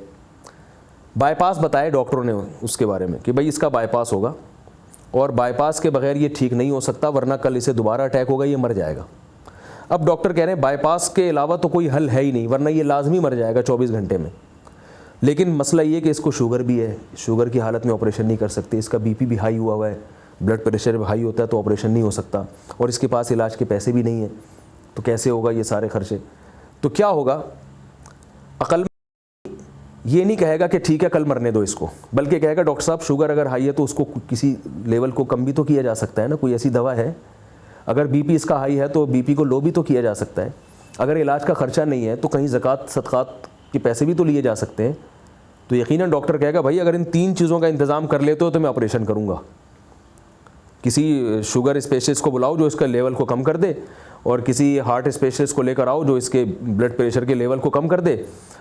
[SPEAKER 2] بائی پاس بتائے ڈاکٹروں نے اس کے بارے میں کہ بھائی اس کا بائی پاس ہوگا اور بائی پاس کے بغیر یہ ٹھیک نہیں ہو سکتا ورنہ کل اسے دوبارہ اٹیک ہوگا, یہ مر جائے گا. اب ڈاکٹر کہہ رہے ہیں بائی پاس کے علاوہ تو کوئی حل ہے ہی نہیں ورنہ یہ لازمی مر جائے گا 24 گھنٹے میں. لیکن مسئلہ یہ کہ اس کو شوگر بھی ہے, شوگر کی حالت میں آپریشن نہیں کر سکتے, اس کا بی پی بھی ہائی ہوا ہوا ہے, بلڈ پریشر بھی ہائی ہوتا ہے تو آپریشن نہیں ہو سکتا, اور اس کے پاس علاج کے پیسے بھی نہیں ہیں, تو کیسے ہوگا یہ سارے خرچے؟ تو کیا ہوگا؟ عقل یہ نہیں کہے گا کہ ٹھیک ہے کل مرنے دو اس کو, بلکہ کہے گا ڈاکٹر صاحب شوگر اگر ہائی ہے تو اس کو کسی لیول کو کم بھی تو کیا جا سکتا ہے نا, کوئی ایسی دوا ہے. اگر بی پی اس کا ہائی ہے تو بی پی کو لو بھی تو کیا جا سکتا ہے. اگر علاج کا خرچہ نہیں ہے تو کہیں زکوٰۃ صدقات کے پیسے بھی تو لیے جا سکتے ہیں. تو یقیناً ڈاکٹر کہے گا بھائی اگر ان 3 چیزوں کا انتظام کر لیتے ہو تو میں آپریشن کروں گا. کسی شوگر اسپیشلسٹ کو بلاؤ جو اس کا لیول کو کم کر دے, اور کسی ہارٹ اسپیشلسٹ کو لے کر آؤ جو اس کے بلڈ پریشر کے لیول کو کم کر دے,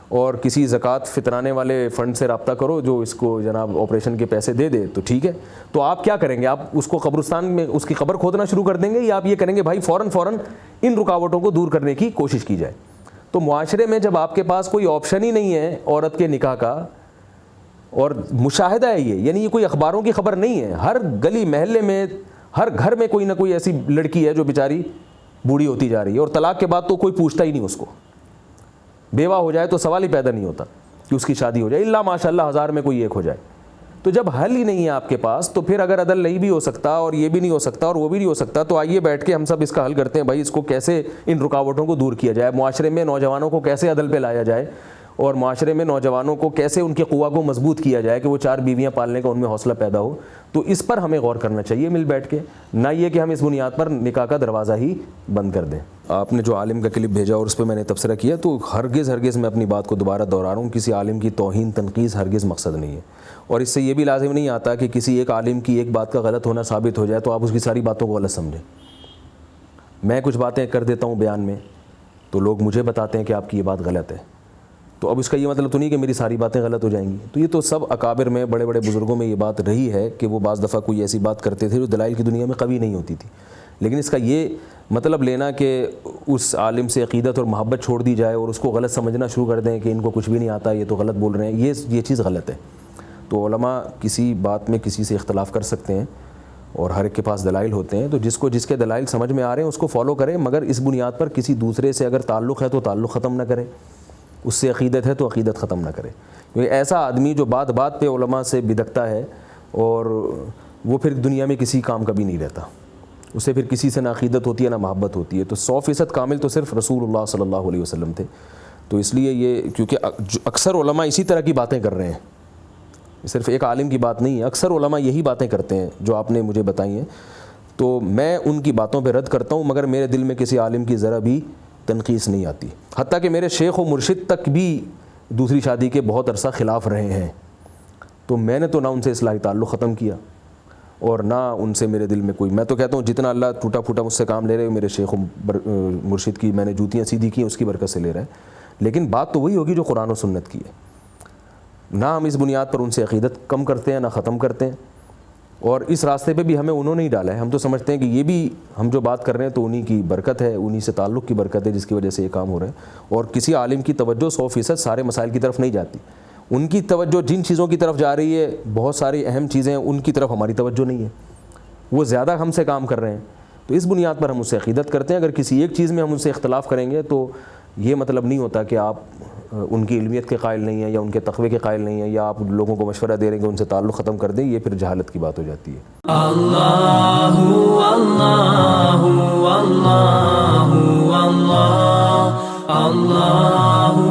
[SPEAKER 2] اور کسی زکوٰۃ فطرانے والے فنڈ سے رابطہ کرو جو اس کو جناب آپریشن کے پیسے دے دے, تو ٹھیک ہے. تو آپ کیا کریں گے؟ آپ اس کو قبرستان میں اس کی قبر کھودنا شروع کر دیں گے, یا آپ یہ کریں گے بھائی فوراً ان رکاوٹوں کو دور کرنے کی کوشش کی جائے؟ تو معاشرے میں جب آپ کے پاس کوئی آپشن ہی نہیں ہے عورت کے نکاح کا, اور مشاہدہ ہے یہ, یعنی یہ کوئی اخباروں کی خبر نہیں ہے, ہر گلی محلے میں ہر گھر میں کوئی نہ کوئی ایسی لڑکی ہے جو بیچاری بوڑھی ہوتی جا رہی ہے, اور طلاق کے بعد تو کوئی پوچھتا ہی نہیں اس کو. بیوہ ہو جائے تو سوال ہی پیدا نہیں ہوتا کہ اس کی شادی ہو جائے, الا ماشاء اللہ 1000 میں کوئی ایک ہو جائے. تو جب حل ہی نہیں ہے آپ کے پاس, تو پھر اگر عدل نہیں بھی ہو سکتا اور یہ بھی نہیں ہو سکتا اور وہ بھی نہیں ہو سکتا, تو آئیے بیٹھ کے ہم سب اس کا حل کرتے ہیں. بھائی اس کو کیسے ان رکاوٹوں کو دور کیا جائے, معاشرے میں نوجوانوں کو کیسے عدل پہ لایا جائے, اور معاشرے میں نوجوانوں کو کیسے ان کے قوا کو مضبوط کیا جائے کہ وہ 4 بیویاں پالنے کا ان میں حوصلہ پیدا ہو. تو اس پر ہمیں غور کرنا چاہیے مل بیٹھ کے, نہ یہ کہ ہم اس بنیاد پر نکاح کا دروازہ ہی بند کر دیں. آپ نے جو عالم کا کلپ بھیجا اور اس پہ میں نے تبصرہ کیا, تو ہرگز میں اپنی بات کو دوبارہ دہرا رہا ہوں, کسی عالم کی توہین تنقیص ہرگز مقصد نہیں ہے. اور اس سے یہ بھی لازم نہیں آتا کہ کسی ایک عالم کی ایک بات کا غلط ہونا ثابت ہو جائے تو آپ اس کی ساری باتوں کو غلط سمجھیں. میں کچھ باتیں کر دیتا ہوں بیان میں تو لوگ مجھے بتاتے ہیں کہ آپ کی یہ بات غلط ہے, تو اب اس کا یہ مطلب تو نہیں کہ میری ساری باتیں غلط ہو جائیں گی. تو یہ تو سب اکابر میں, بڑے بڑے بزرگوں میں یہ بات رہی ہے کہ وہ بعض دفعہ کوئی ایسی بات کرتے تھے جو دلائل کی دنیا میں قوی نہیں ہوتی تھی. لیکن اس کا یہ مطلب لینا کہ اس عالم سے عقیدت اور محبت چھوڑ دی جائے اور اس کو غلط سمجھنا شروع کر دیں کہ ان کو کچھ بھی نہیں آتا, یہ تو غلط بول رہے ہیں, یہ چیز غلط ہے. تو علماء کسی بات میں کسی سے اختلاف کر سکتے ہیں اور ہر ایک کے پاس دلائل ہوتے ہیں, تو جس کو جس کے دلائل سمجھ میں آ رہے ہیں اس کو فالو کریں, مگر اس بنیاد پر کسی دوسرے سے اگر تعلق ہے تو تعلق ختم نہ کریں, اس سے عقیدت ہے تو عقیدت ختم نہ کرے. کیونکہ ایسا آدمی جو بات بات پہ علماء سے بدکتا ہے اور وہ پھر دنیا میں کسی کام کا بھی نہیں رہتا, اسے پھر کسی سے نہ عقیدت ہوتی ہے نہ محبت ہوتی ہے. تو 100% کامل تو صرف رسول اللہ صلی اللہ علیہ وسلم تھے. تو اس لیے یہ, کیونکہ اکثر علماء اسی طرح کی باتیں کر رہے ہیں, صرف ایک عالم کی بات نہیں ہے, اکثر علماء یہی باتیں کرتے ہیں جو آپ نے مجھے بتائی ہیں. تو میں ان کی باتوں پہ رد کرتا ہوں, مگر میرے دل میں کسی عالم کی ذرا بھی تنقیص نہیں آتی. حتیٰ کہ میرے شیخ و مرشد تک بھی دوسری شادی کے بہت عرصہ خلاف رہے ہیں, تو میں نے تو نہ ان سے اصلاحی تعلق ختم کیا اور نہ ان سے میرے دل میں کوئی, میں تو کہتا ہوں جتنا اللہ ٹوٹا پھوٹا مجھ سے کام لے رہے ہیں میرے شیخ و مرشد کی میں نے جوتیاں سیدھی کی اس کی برکت سے لے رہا ہے. لیکن بات تو وہی ہوگی جو قرآن و سنت کی ہے. نہ ہم اس بنیاد پر ان سے عقیدت کم کرتے ہیں نہ ختم کرتے ہیں, اور اس راستے پہ بھی ہمیں انہوں نے ہی ڈالا ہے. ہم تو سمجھتے ہیں کہ یہ بھی ہم جو بات کر رہے ہیں تو انہی کی برکت ہے, انہی سے تعلق کی برکت ہے جس کی وجہ سے یہ کام ہو رہا ہے. اور کسی عالم کی توجہ 100% سارے مسائل کی طرف نہیں جاتی. ان کی توجہ جن چیزوں کی طرف جا رہی ہے, بہت ساری اہم چیزیں ہیں, ان کی طرف ہماری توجہ نہیں ہے, وہ زیادہ ہم سے کام کر رہے ہیں. تو اس بنیاد پر ہم اس سے عقیدت کرتے ہیں. اگر کسی ایک چیز میں ہم ان سے اختلاف کریں گے تو یہ مطلب نہیں ہوتا کہ آپ ان کی علمیت کے قائل نہیں ہیں یا ان کے تقوی کے قائل نہیں ہیں, یا آپ لوگوں کو مشورہ دے رہے ہیں کہ ان سے تعلق ختم کر دیں, یہ پھر جہالت کی بات ہو جاتی ہے.
[SPEAKER 1] اللہ اللہ اللہ اللہ اللہ